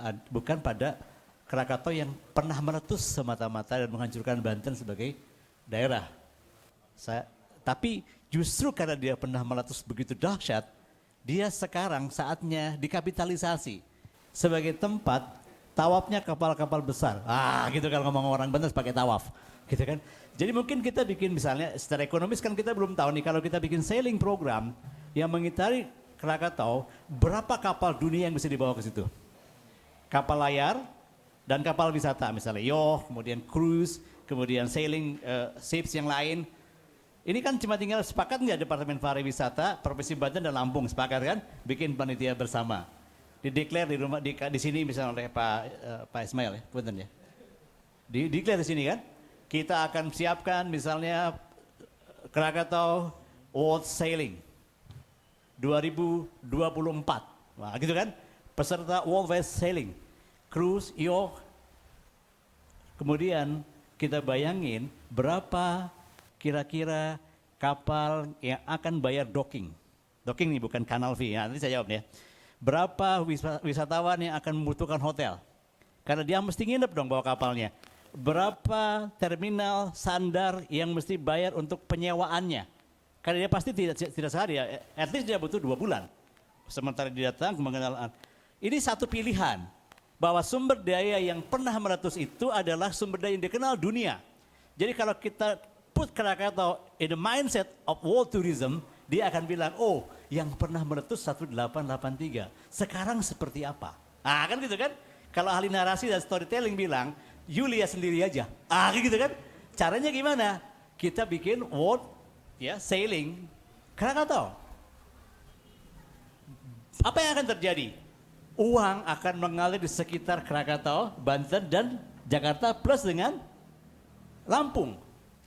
pada Krakatau yang pernah meletus semata-mata dan menghancurkan Banten sebagai daerah. Tapi justru karena dia pernah meletus begitu dahsyat, dia sekarang saatnya dikapitalisasi sebagai tempat tawafnya kapal-kapal besar. Gitu kalau ngomong orang Banten pakai tawaf, gitu kan. Jadi mungkin kita bikin misalnya secara ekonomis kan kita belum tahu nih kalau kita bikin sailing program yang mengitari Krakatau, berapa kapal dunia yang bisa dibawa ke situ? Kapal layar dan kapal wisata misalnya, yacht, kemudian cruise, kemudian sailing ships yang lain. Ini kan cuma tinggal sepakat nggak Departemen Pariwisata, Provinsi Banten dan Lampung sepakat kan, bikin panitia bersama. Dideklar di rumah di sini misalnya oleh Pak Ismail ya, punten ya. Dideklar di sini kan, kita akan siapkan misalnya Krakatau World Sailing 2024, wah gitu kan, peserta World West Sailing, cruise, yacht. Kemudian kita bayangin berapa kira-kira kapal yang akan bayar docking. Docking nih bukan kanal fee, nanti saya jawab ya. Berapa wisatawan yang akan membutuhkan hotel? Karena dia mesti nginep dong bawa kapalnya. Berapa terminal sandar yang mesti bayar untuk penyewaannya? Karena dia pasti tidak sehari ya, at least dia butuh 2 bulan. Sementara dia datang mengenal. Ini satu pilihan, bahwa sumber daya yang pernah meletus itu adalah sumber daya yang dikenal dunia. Jadi kalau kita put Krakatau in the mindset of world tourism, dia akan bilang, oh yang pernah meletus 1883, sekarang seperti apa? Kan gitu kan? Kalau ahli narasi dan storytelling bilang, you lihat sendiri aja. Gitu kan. Caranya gimana? Kita bikin word ya sailing Krakatau. Apa yang akan terjadi? Uang akan mengalir di sekitar Krakatau, Banten dan Jakarta plus dengan Lampung.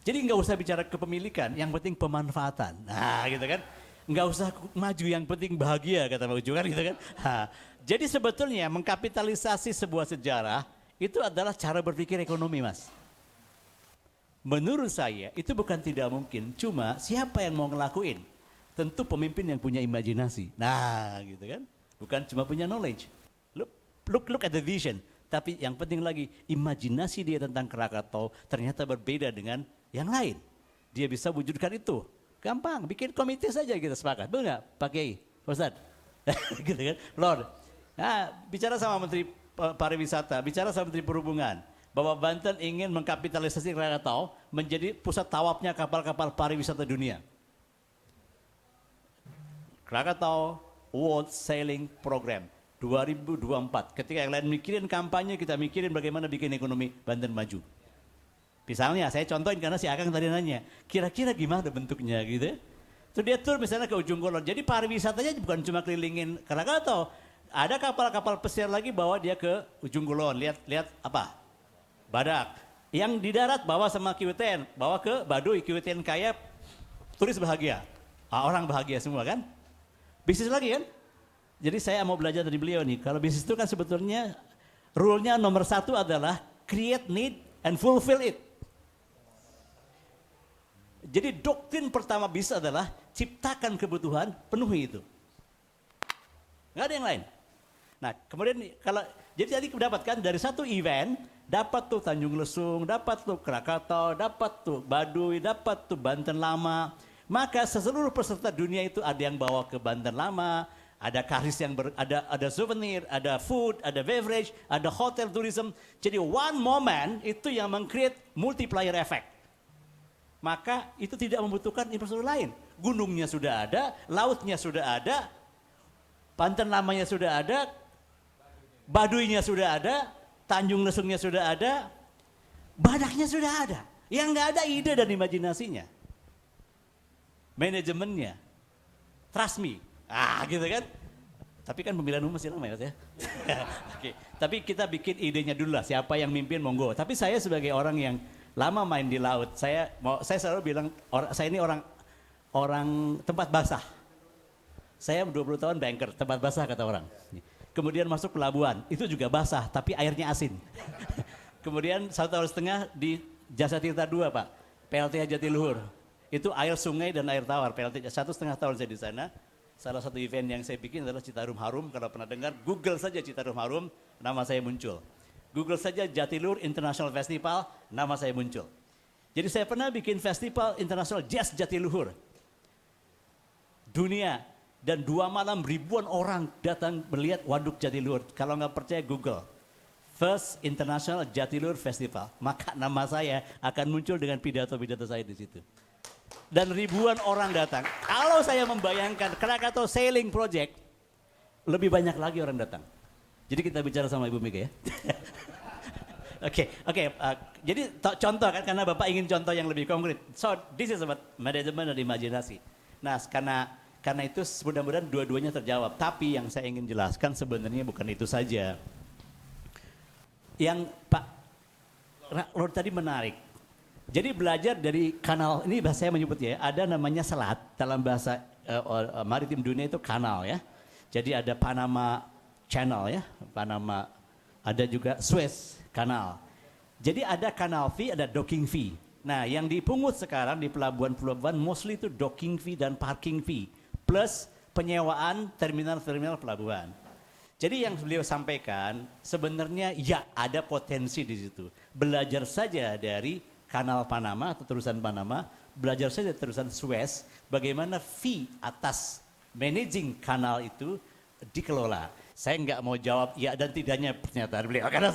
Jadi nggak usah bicara kepemilikan, yang penting pemanfaatan. Nah gitu kan. Nggak usah maju, yang penting bahagia kata Pak Ucu kan gitu kan. Jadi sebetulnya mengkapitalisasi sebuah sejarah itu adalah cara berpikir ekonomi, Mas. Menurut saya itu bukan tidak mungkin, cuma siapa yang mau ngelakuin? Tentu pemimpin yang punya imajinasi. Nah, gitu kan? Bukan cuma punya knowledge. Look at the vision. Tapi yang penting lagi, imajinasi dia tentang Krakatau ternyata berbeda dengan yang lain. Dia bisa wujudkan itu. Gampang, bikin komite saja kita sepakat. Betul nggak, Pak Kiai, Pak Ustadz? Gitu kan, Lord. Nah, bicara sama Menteri Pariwisata, bicara sama Menteri Perhubungan, bahwa Banten ingin mengkapitalisasi Krakatau menjadi pusat tawafnya kapal-kapal pariwisata dunia. Krakatau World Sailing Program 2024. Ketika yang lain mikirin kampanye, kita mikirin bagaimana bikin ekonomi Banten maju. Misalnya, saya contohin karena si Akang tadi nanya, kira-kira gimana bentuknya gitu ya. Terus dia tur misalnya ke Ujung Kulon. Jadi pariwisatanya bukan cuma kelilingin Krakatau. Ada kapal-kapal pesiar lagi bawa dia ke Ujung Kulon. Lihat apa? Badak. Yang di darat bawa sama Kiwiten, bawa ke Baduy, Kiwiten kaya, turis bahagia. Orang bahagia semua kan? Bisnis lagi kan? Jadi saya mau belajar dari beliau nih. Kalau bisnis itu kan sebetulnya rule-nya nomor 1 adalah create need and fulfill it. Jadi doktrin pertama bisnis adalah ciptakan kebutuhan, penuhi itu. Nggak ada yang lain. Nah kemudian kalau jadi tadi mendapatkan dari satu event, dapat tuh Tanjung Lesung, dapat tuh Krakatau, dapat tuh Baduy, dapat tuh Banten Lama. Maka seluruh peserta dunia itu ada yang bawa ke Banten Lama, ada karis yang ada souvenir, ada food, ada beverage, ada hotel tourism. Jadi one moment itu yang meng-create multiplier effect. Maka itu tidak membutuhkan infrastruktur lain. Gunungnya sudah ada, lautnya sudah ada, Banten Lamanya sudah ada, Baduynya sudah ada, Tanjung Lesungnya sudah ada, Badaknya sudah ada. Yang nggak ada ide dan imajinasinya. Manajemennya. Trust me. Gitu kan. Tapi kan pemilihan umum masih lama ya Mas ya. Oke. Tapi kita bikin idenya dulu lah. Siapa yang mimpin monggo. Tapi saya sebagai orang yang lama main di laut, saya selalu bilang saya ini orang tempat basah. Saya 20 tahun banker, tempat basah kata orang. Kemudian masuk pelabuhan, itu juga basah tapi airnya asin. Kemudian 1,5 tahun di Jasa Tirta 2 Pak, PLT Jatiluhur. Itu air sungai dan air tawar, PLT 1,5 tahun saya di sana. Salah satu event yang saya bikin adalah Citarum Harum. Kalau pernah dengar, Google saja Citarum Harum, nama saya muncul. Google saja Jatiluhur International Festival, nama saya muncul. Jadi saya pernah bikin festival internasional jazz Jatiluhur. Dunia, dan 2 malam ribuan orang datang melihat Waduk Jatiluhur. Kalau nggak percaya Google. First International Jatiluhur Festival. Maka nama saya akan muncul dengan pidato-pidato saya di situ. Dan ribuan orang datang. Kalau saya membayangkan Krakatau Sailing Project, lebih banyak lagi orang datang. Jadi kita bicara sama Ibu Mega ya. Oke. Jadi contoh kan, karena Bapak ingin contoh yang lebih konkret. So this is about manajemen dan imajinasi. Nah karena itu mudah-mudahan dua-duanya terjawab. Tapi yang saya ingin jelaskan sebenarnya bukan itu saja. Yang Pak Lord tadi menarik. Jadi belajar dari kanal, ini bahasa saya menyebut ya, ada namanya selat, dalam bahasa maritim dunia itu kanal ya. Jadi ada Panama Channel ya, Panama, ada juga Suez Canal. Jadi ada canal fee, ada docking fee. Nah yang dipungut sekarang di pelabuhan-pelabuhan mostly itu docking fee dan parking fee. Plus penyewaan terminal-terminal pelabuhan. Jadi yang beliau sampaikan sebenarnya ya ada potensi di situ. Belajar saja dari kanal Panama atau terusan Panama, belajar saja terusan Suez, bagaimana fee atas managing kanal itu dikelola. Saya nggak mau jawab ya dan tidaknya pernyataan beliau karena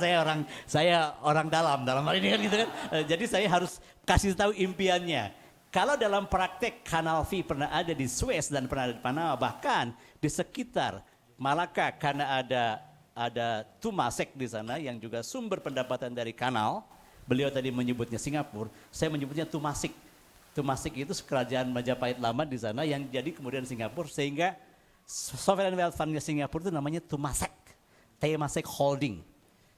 saya orang dalam hal ini kan gitu kan. Jadi saya harus kasih tahu impiannya. Kalau dalam praktek kanal fee pernah ada di Suez dan pernah ada di Panama, bahkan di sekitar Malaka karena ada ada Temasek di sana yang juga sumber pendapatan dari kanal. Beliau tadi menyebutnya Singapura, saya menyebutnya Temasek. Temasek itu kerajaan Majapahit lama di sana yang jadi kemudian Singapura, sehingga sovereign wealth fund-nya Singapura itu namanya Temasek Holding.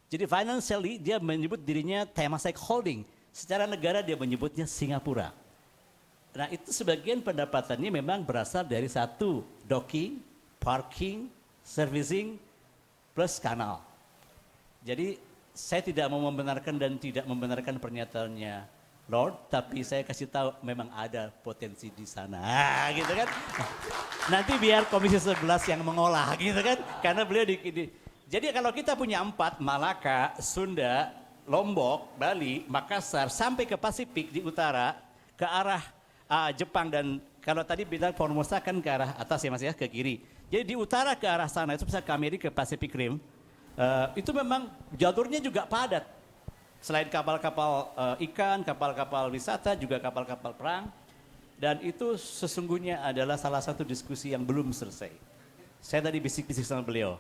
Jadi financially dia menyebut dirinya Temasek Holding, secara negara dia menyebutnya Singapura. Nah itu sebagian pendapatannya memang berasal dari satu, docking, parking, servicing, plus kanal. Jadi saya tidak mau membenarkan dan tidak membenarkan pernyataannya Lord, tapi saya kasih tahu memang ada potensi di sana, gitu kan. Nanti biar Komisi 11 yang mengolah, gitu kan. Karena beliau jadi kalau kita punya 4, Malaka, Sunda, Lombok, Bali, Makassar, sampai ke Pasifik di utara, ke arah Jepang, dan kalau tadi bilang Formosa kan ke arah atas ya Mas ya, ke kiri. Jadi di utara ke arah sana itu bisa ke Amerika, Pacific Rim, itu memang jalurnya juga padat. Selain kapal-kapal ikan, kapal-kapal wisata, juga kapal-kapal perang. Dan itu sesungguhnya adalah salah satu diskusi yang belum selesai. Saya tadi bisik-bisik sama beliau.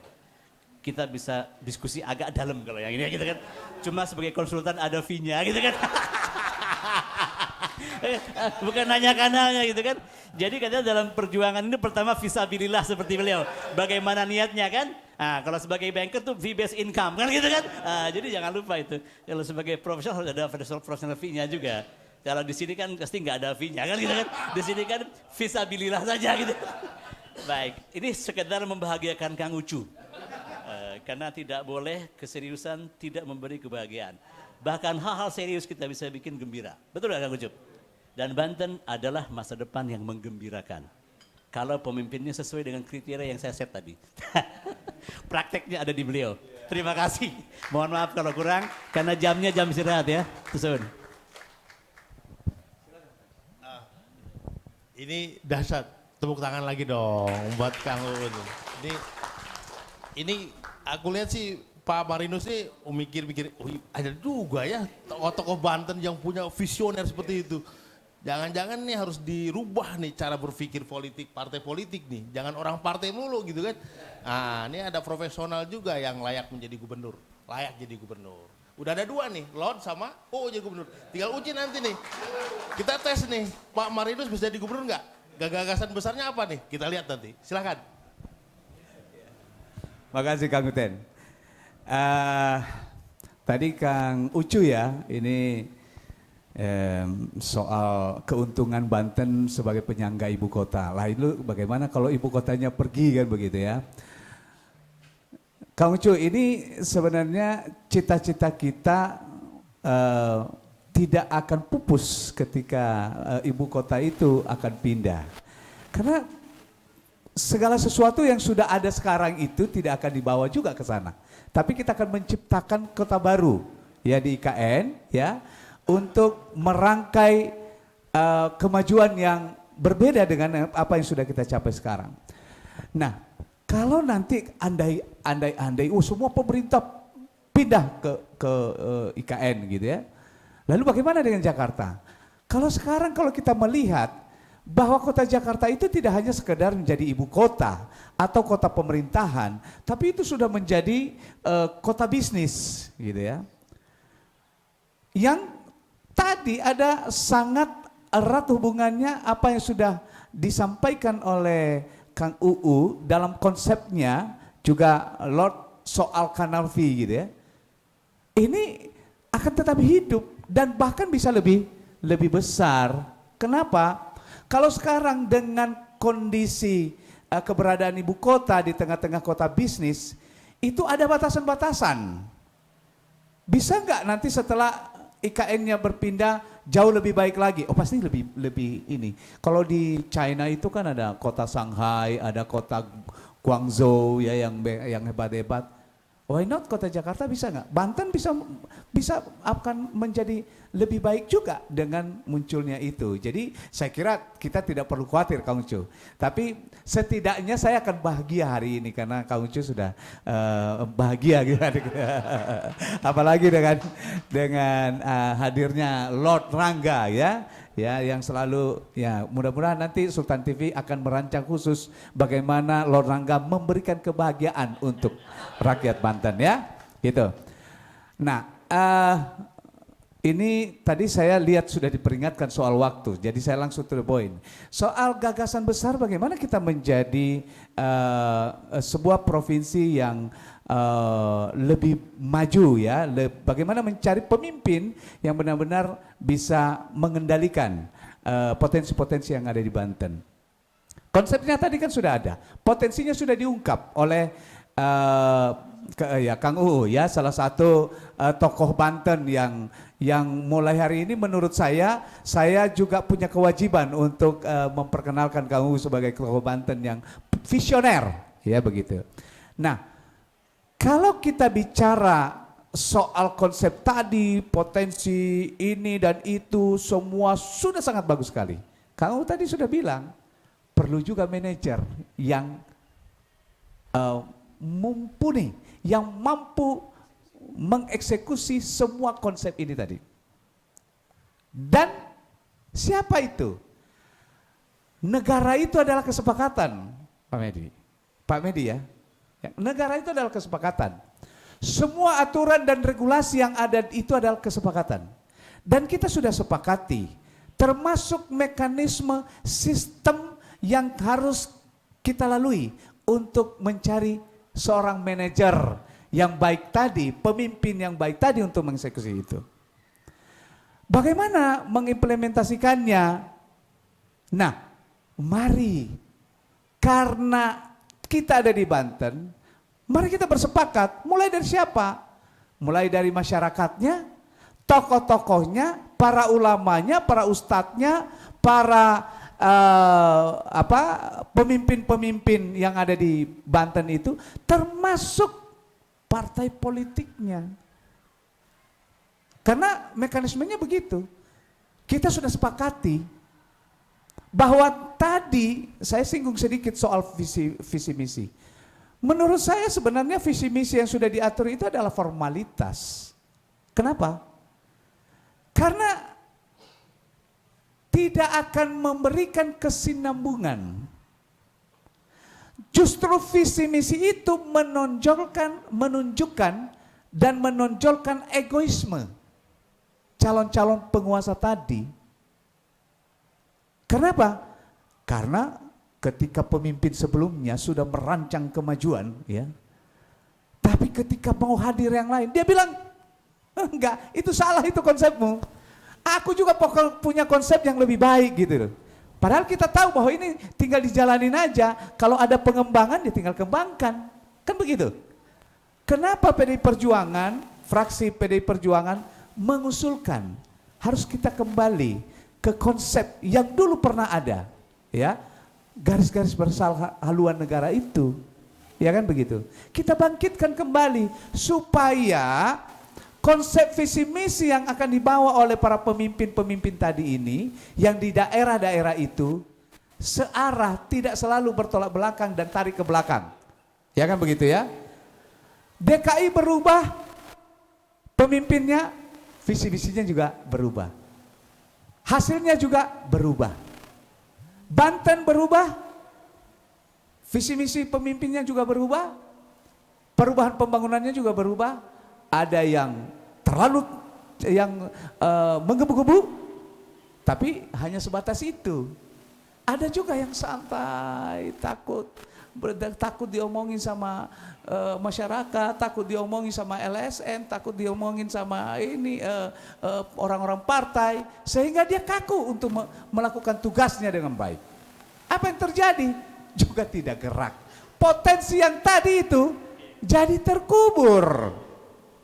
Kita bisa diskusi agak dalam kalau yang ini gitu kan. Cuma sebagai konsultan ada fee-nya gitu kan. Bukan nanya kanalnya gitu kan. Jadi katanya dalam perjuangan ini pertama visabilillah seperti beliau. Bagaimana niatnya kan? Nah, kalau sebagai banker tuh fee based income kan gitu kan. Jadi jangan lupa itu. Kalau sebagai profesional harus ada professional fee-nya juga. Kalau di sini kan pasti nggak ada fee-nya kan gitu kan. Di sini kan visabilillah saja gitu. Baik, ini sekedar membahagiakan Kang Ucu. Karena tidak boleh keseriusan tidak memberi kebahagiaan. Bahkan hal-hal serius kita bisa bikin gembira. Betul nggak Kang Ucup? Dan Banten adalah masa depan yang menggembirakan. Kalau pemimpinnya sesuai dengan kriteria yang saya set tadi. Prakteknya ada di beliau. Terima kasih. Mohon maaf kalau kurang, karena jamnya jam istirahat ya. Tusun. Ini dahsyat. Tepuk tangan lagi dong buat Kang Uun. Ini aku lihat sih Pak Marinus nih mikir-mikir, oh ada juga ya tokoh-tokoh Banten yang punya visioner seperti itu. Jangan-jangan nih harus dirubah nih cara berpikir politik, partai politik nih. Jangan orang partai mulu gitu kan. Nah ini ada profesional juga yang layak menjadi gubernur. Layak jadi gubernur. Udah ada 2 nih, Lord sama jadi gubernur. Tinggal uji nanti nih. Kita tes nih, Pak Marinus bisa jadi gubernur nggak? Gagasan besarnya apa nih? Kita lihat nanti. Silakan. Makasih Kang Uten. Tadi Kang Ucu ya, ini soal keuntungan Banten sebagai penyangga ibu kota. Lah itu bagaimana kalau ibu kotanya pergi kan begitu ya. Kang Ucu, ini sebenarnya cita-cita kita tidak akan pupus ketika ibu kota itu akan pindah. Karena segala sesuatu yang sudah ada sekarang itu tidak akan dibawa juga ke sana. Tapi kita akan menciptakan kota baru ya di IKN ya untuk merangkai kemajuan yang berbeda dengan apa yang sudah kita capai sekarang. Nah, kalau nanti andai semua pemerintah pindah ke IKN gitu ya. Lalu bagaimana dengan Jakarta? Kalau sekarang kalau kita melihat bahwa kota Jakarta itu tidak hanya sekedar menjadi ibu kota atau kota pemerintahan, tapi itu sudah menjadi kota bisnis gitu ya. Yang tadi ada sangat erat hubungannya apa yang sudah disampaikan oleh Kang UU dalam konsepnya juga Lord soal kanal V gitu ya. Ini akan tetap hidup dan bahkan bisa lebih besar. Kenapa? Kalau sekarang dengan kondisi keberadaan ibu kota di tengah-tengah kota bisnis, itu ada batasan-batasan. Bisa nggak nanti setelah IKN-nya berpindah jauh lebih baik lagi? Oh pasti lebih ini. Kalau di China itu kan ada kota Shanghai, ada kota Guangzhou ya yang hebat-hebat. Why not kota Jakarta bisa nggak? Banten bisa akan menjadi lebih baik juga dengan munculnya itu. Jadi saya kira kita tidak perlu khawatir Kang Ucu. Tapi setidaknya saya akan bahagia hari ini karena Kang Ucu sudah bahagia gitu. Apalagi dengan hadirnya Lord Rangga ya ya yang selalu ya mudah-mudahan nanti Sultan TV akan merancang khusus bagaimana Lord Rangga memberikan kebahagiaan untuk rakyat Banten ya, gitu. Nah, ini tadi saya lihat sudah diperingatkan soal waktu, jadi saya langsung to the point. Soal gagasan besar bagaimana kita menjadi sebuah provinsi yang lebih maju ya, bagaimana mencari pemimpin yang benar-benar bisa mengendalikan potensi-potensi yang ada di Banten. Konsepnya tadi kan sudah ada, potensinya sudah diungkap oleh Kang Uu ya, salah satu tokoh Banten yang mulai hari ini menurut saya juga punya kewajiban untuk memperkenalkan Kang Uu sebagai tokoh Banten yang visioner ya begitu. Nah, kalau kita bicara soal konsep tadi, potensi ini dan itu semua sudah sangat bagus sekali. Kang Uu tadi sudah bilang perlu juga manajer yang mumpuni, yang mampu mengeksekusi semua konsep ini tadi. Dan siapa itu? Negara itu adalah kesepakatan, Pak Medi. Pak Medi ya. Negara itu adalah kesepakatan. Semua aturan dan regulasi yang ada itu adalah kesepakatan. Dan kita sudah sepakati, termasuk mekanisme sistem yang harus kita lalui untuk mencari seorang manajer yang baik tadi, pemimpin yang baik tadi untuk mengeksekusi itu. Bagaimana mengimplementasikannya? Nah, mari karena kita ada di Banten, mari kita bersepakat. Mulai dari siapa? Mulai dari masyarakatnya, tokoh-tokohnya, para ulamanya, para ustadznya, para pemimpin-pemimpin yang ada di Banten itu, termasuk partai politiknya. Karena mekanismenya begitu. Kita sudah sepakati bahwa tadi saya singgung sedikit soal visi misi. Menurut saya sebenarnya visi misi yang sudah diatur itu adalah formalitas. Kenapa? Karena tidak akan memberikan kesinambungan. Justru visi misi itu menunjukkan dan menonjolkan egoisme calon-calon penguasa tadi. Kenapa? Karena ketika pemimpin sebelumnya sudah merancang kemajuan, ya, tapi ketika mau hadir yang lain, dia bilang, enggak, itu salah, itu konsepmu. Aku juga punya konsep yang lebih baik gitu. Padahal kita tahu bahwa ini tinggal dijalanin aja. Kalau ada pengembangan, ya tinggal kembangkan. Kan begitu. Kenapa PDI Perjuangan, fraksi PDI Perjuangan mengusulkan harus kita kembali ke konsep yang dulu pernah ada, ya, garis-garis besar haluan negara itu, ya kan begitu. Kita bangkitkan kembali supaya konsep visi misi yang akan dibawa oleh para pemimpin-pemimpin tadi ini, yang di daerah-daerah itu searah, tidak selalu bertolak belakang dan tarik ke belakang, ya kan begitu ya. DKI berubah, pemimpinnya, visi misinya juga berubah. Hasilnya juga berubah. Banten berubah, visi misi pemimpinnya juga berubah, perubahan pembangunannya juga berubah. Ada yang terlalu menggebu-gebu, tapi hanya sebatas itu. Ada juga yang santai, takut diomongin sama masyarakat, takut diomongin sama LSM, takut diomongin sama ini orang-orang partai, sehingga dia kaku untuk melakukan tugasnya dengan baik. Apa yang terjadi? Juga tidak gerak. Potensi yang tadi itu jadi terkubur.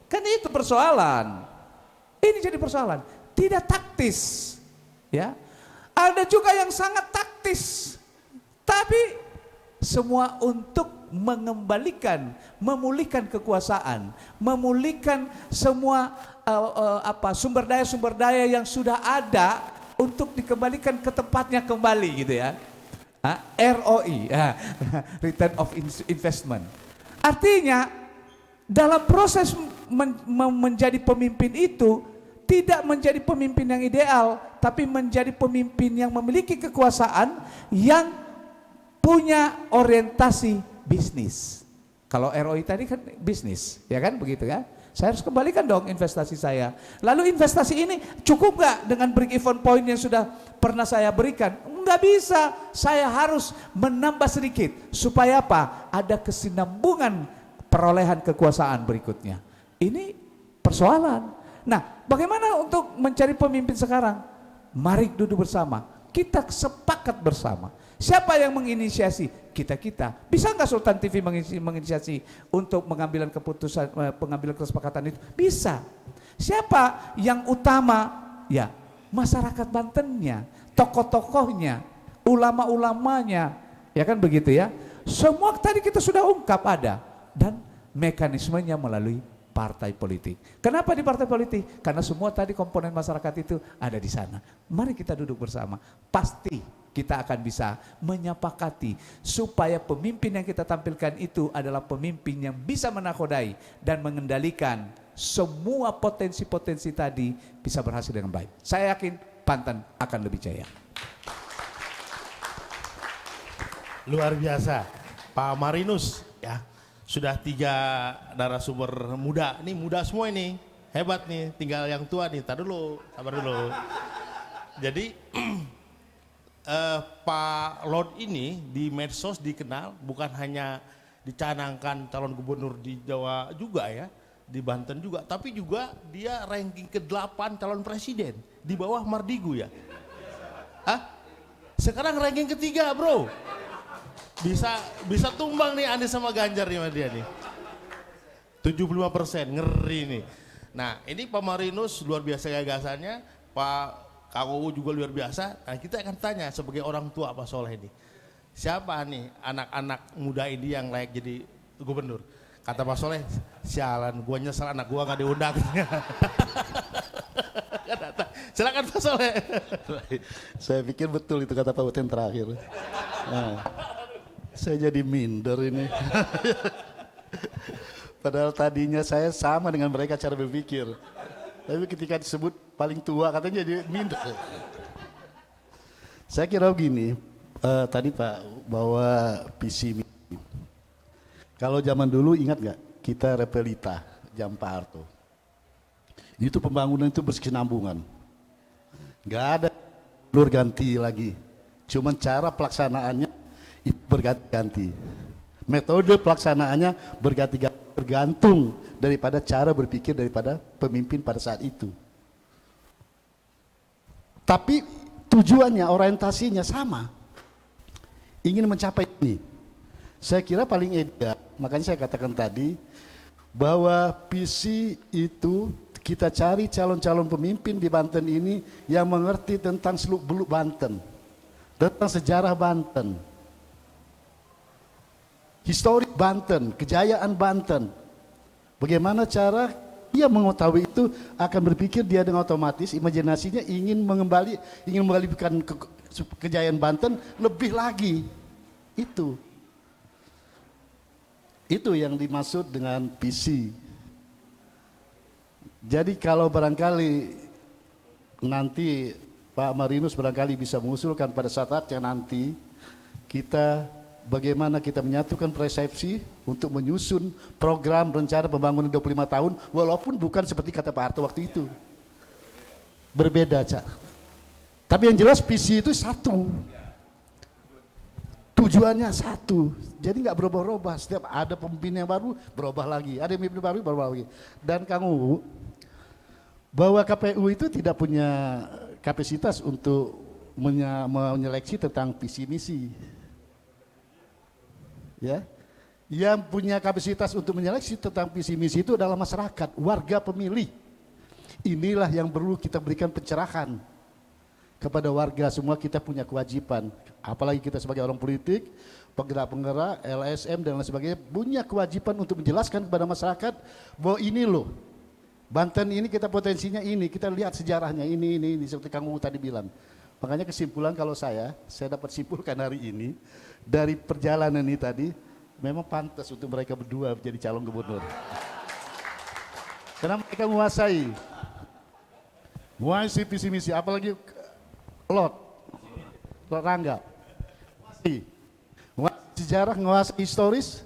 Kan itu persoalan. Ini jadi persoalan. Tidak taktis, ya. Ada juga yang sangat taktis, tapi semua untuk mengembalikan, memulihkan kekuasaan, memulihkan semua sumber daya yang sudah ada untuk dikembalikan ke tempatnya kembali, gitu ya. ROI, Return of Investment. Artinya dalam proses menjadi pemimpin itu tidak menjadi pemimpin yang ideal, tapi menjadi pemimpin yang memiliki kekuasaan, yang punya orientasi bisnis. Kalau ROI tadi kan bisnis, ya kan begitu ya. Saya harus kembalikan dong investasi saya. Lalu investasi ini cukup gak dengan break even point yang sudah pernah saya berikan? Nggak bisa, saya harus menambah sedikit. Supaya apa? Ada kesinambungan perolehan kekuasaan berikutnya. Ini persoalan. Nah, bagaimana untuk mencari pemimpin sekarang? Mari duduk bersama, kita sepakat bersama. Siapa yang menginisiasi? Kita. Bisa nggak Sultan TV menginisiasi untuk pengambilan keputusan, pengambilan kesepakatan itu? Bisa. Siapa yang utama? Ya, masyarakat Bantennya, tokoh-tokohnya, ulama-ulamanya, ya kan begitu ya. Semua tadi kita sudah ungkap ada, dan mekanismenya melalui partai politik. Kenapa di partai politik? Karena semua tadi komponen masyarakat itu ada di sana. Mari kita duduk bersama. Pasti kita akan bisa menyepakati supaya pemimpin yang kita tampilkan itu adalah pemimpin yang bisa menakodai dan mengendalikan semua potensi-potensi tadi bisa berhasil dengan baik. Saya yakin Banten akan lebih jaya. Luar biasa, Pak Marinus ya. Sudah 3 narasumber muda, ini muda semua ini, hebat nih. Tinggal yang tua nih, tar dulu, sabar dulu. Jadi Pak Lord ini di medsos dikenal bukan hanya dicanangkan calon gubernur di Jawa juga ya, di Banten juga, tapi juga dia ranking ke-8 calon presiden di bawah Mardigu ya. Hah? Sekarang ranking ke-3 bro. Bisa tumbang nih Anies sama Ganjar nih sama dia nih. 75%, ngeri nih. Nah ini Pak Marinus luar biasa gagasannya, Pak Kang Uu juga luar biasa. Nah kita akan tanya sebagai orang tua Pak Soleh ini, siapa nih anak-anak muda ini yang layak jadi gubernur? Kata Pak Soleh, sialan gua nyesel anak gua gak diundang. Silakan Pak Soleh. Saya pikir betul itu kata Pak Uten terakhir. Nah, saya jadi minder ini. Padahal tadinya saya sama dengan mereka cara berpikir. Tapi ketika disebut paling tua katanya jadi minder. Saya kira begini, tadi Pak bawa visi misi. Kalau zaman dulu ingat nggak kita repelita jam Pak Harto. Itu pembangunan itu berkesinambungan. Nggak ada lur ganti lagi. Cuman cara pelaksanaannya itu berganti-ganti. Metode pelaksanaannya berganti-ganti, bergantung daripada cara berpikir daripada pemimpin pada saat itu. Tapi tujuannya, orientasinya sama. Ingin mencapai ini. Saya kira paling ideal, makanya saya katakan tadi bahwa visi itu kita cari calon-calon pemimpin di Banten ini yang mengerti tentang seluk-beluk Banten, tentang sejarah Banten, histori Banten, kejayaan Banten. Bagaimana cara dia mengetahui itu, akan berpikir dia dengan otomatis imajinasinya ingin mengembalikan kejayaan Banten lebih lagi. Itu yang dimaksud dengan visi. Jadi kalau barangkali nanti Pak Marinus barangkali bisa mengusulkan pada saatnya nanti kita bagaimana kita menyatukan persepsi untuk menyusun program rencana pembangunan 25 tahun walaupun bukan seperti kata Pak Harto waktu itu. Berbeda, Cak. Tapi yang jelas visi itu satu. Tujuannya satu. Jadi nggak berubah-ubah. Setiap ada pemimpin yang baru berubah lagi. Ada pemimpin baru berubah lagi. Dan Kang Uu, bahwa KPU itu tidak punya kapasitas untuk menyeleksi tentang visi misi. Ya, yang punya kapasitas untuk menyeleksi tentang visi misi itu adalah masyarakat, warga pemilih. Inilah yang perlu kita berikan pencerahan kepada warga. Semua kita punya kewajiban, apalagi kita sebagai orang politik, penggerak-penggerak, LSM dan lain sebagainya, punya kewajiban untuk menjelaskan kepada masyarakat bahwa ini loh, Banten ini kita potensinya ini, kita lihat sejarahnya ini seperti Kang Uu tadi bilang. Makanya kesimpulan kalau saya dapat simpulkan hari ini dari perjalanan ini tadi, memang pantas untuk mereka berdua menjadi calon gubernur. Karena mereka menguasai menguasai visi misi, apalagi Lord Rangga, menguasai sejarah, menguasai historis,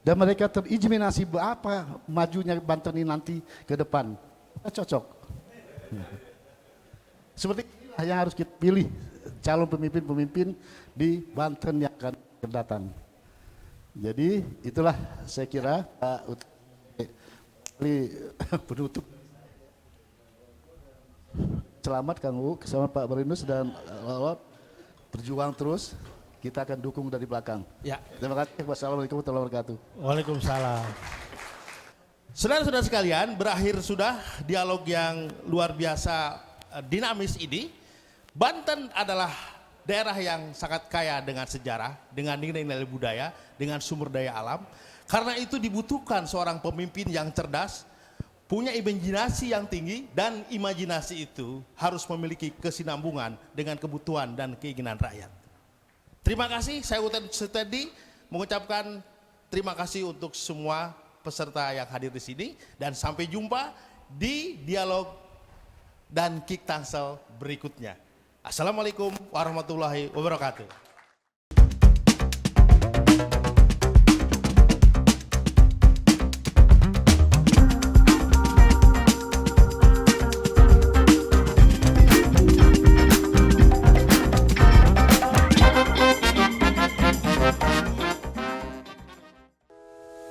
dan mereka terijminasi apa majunya Banten ini nanti ke depan. Kita cocok. Seperti inilah yang harus kita pilih calon pemimpin-pemimpin di Banten yang akan datang. Jadi itulah saya kira penutup. Selamat Kang U, selamat Pak Barinus dan Lord. Berjuang terus, kita akan dukung dari belakang. Ya. Terima kasih. Wassalamualaikum warahmatullahi wabarakatuh. Waalaikumsalam. Saudara-saudara sekalian, berakhir sudah dialog yang luar biasa dinamis ini. Banten adalah daerah yang sangat kaya dengan sejarah, dengan nilai-nilai budaya, dengan sumber daya alam. Karena itu dibutuhkan seorang pemimpin yang cerdas, punya imajinasi yang tinggi, dan imajinasi itu harus memiliki kesinambungan dengan kebutuhan dan keinginan rakyat. Terima kasih, saya Uten Sutedi mengucapkan terima kasih untuk semua peserta yang hadir di sini, dan sampai jumpa di dialog dan Kick Tangsel berikutnya. Assalamualaikum warahmatullahi wabarakatuh.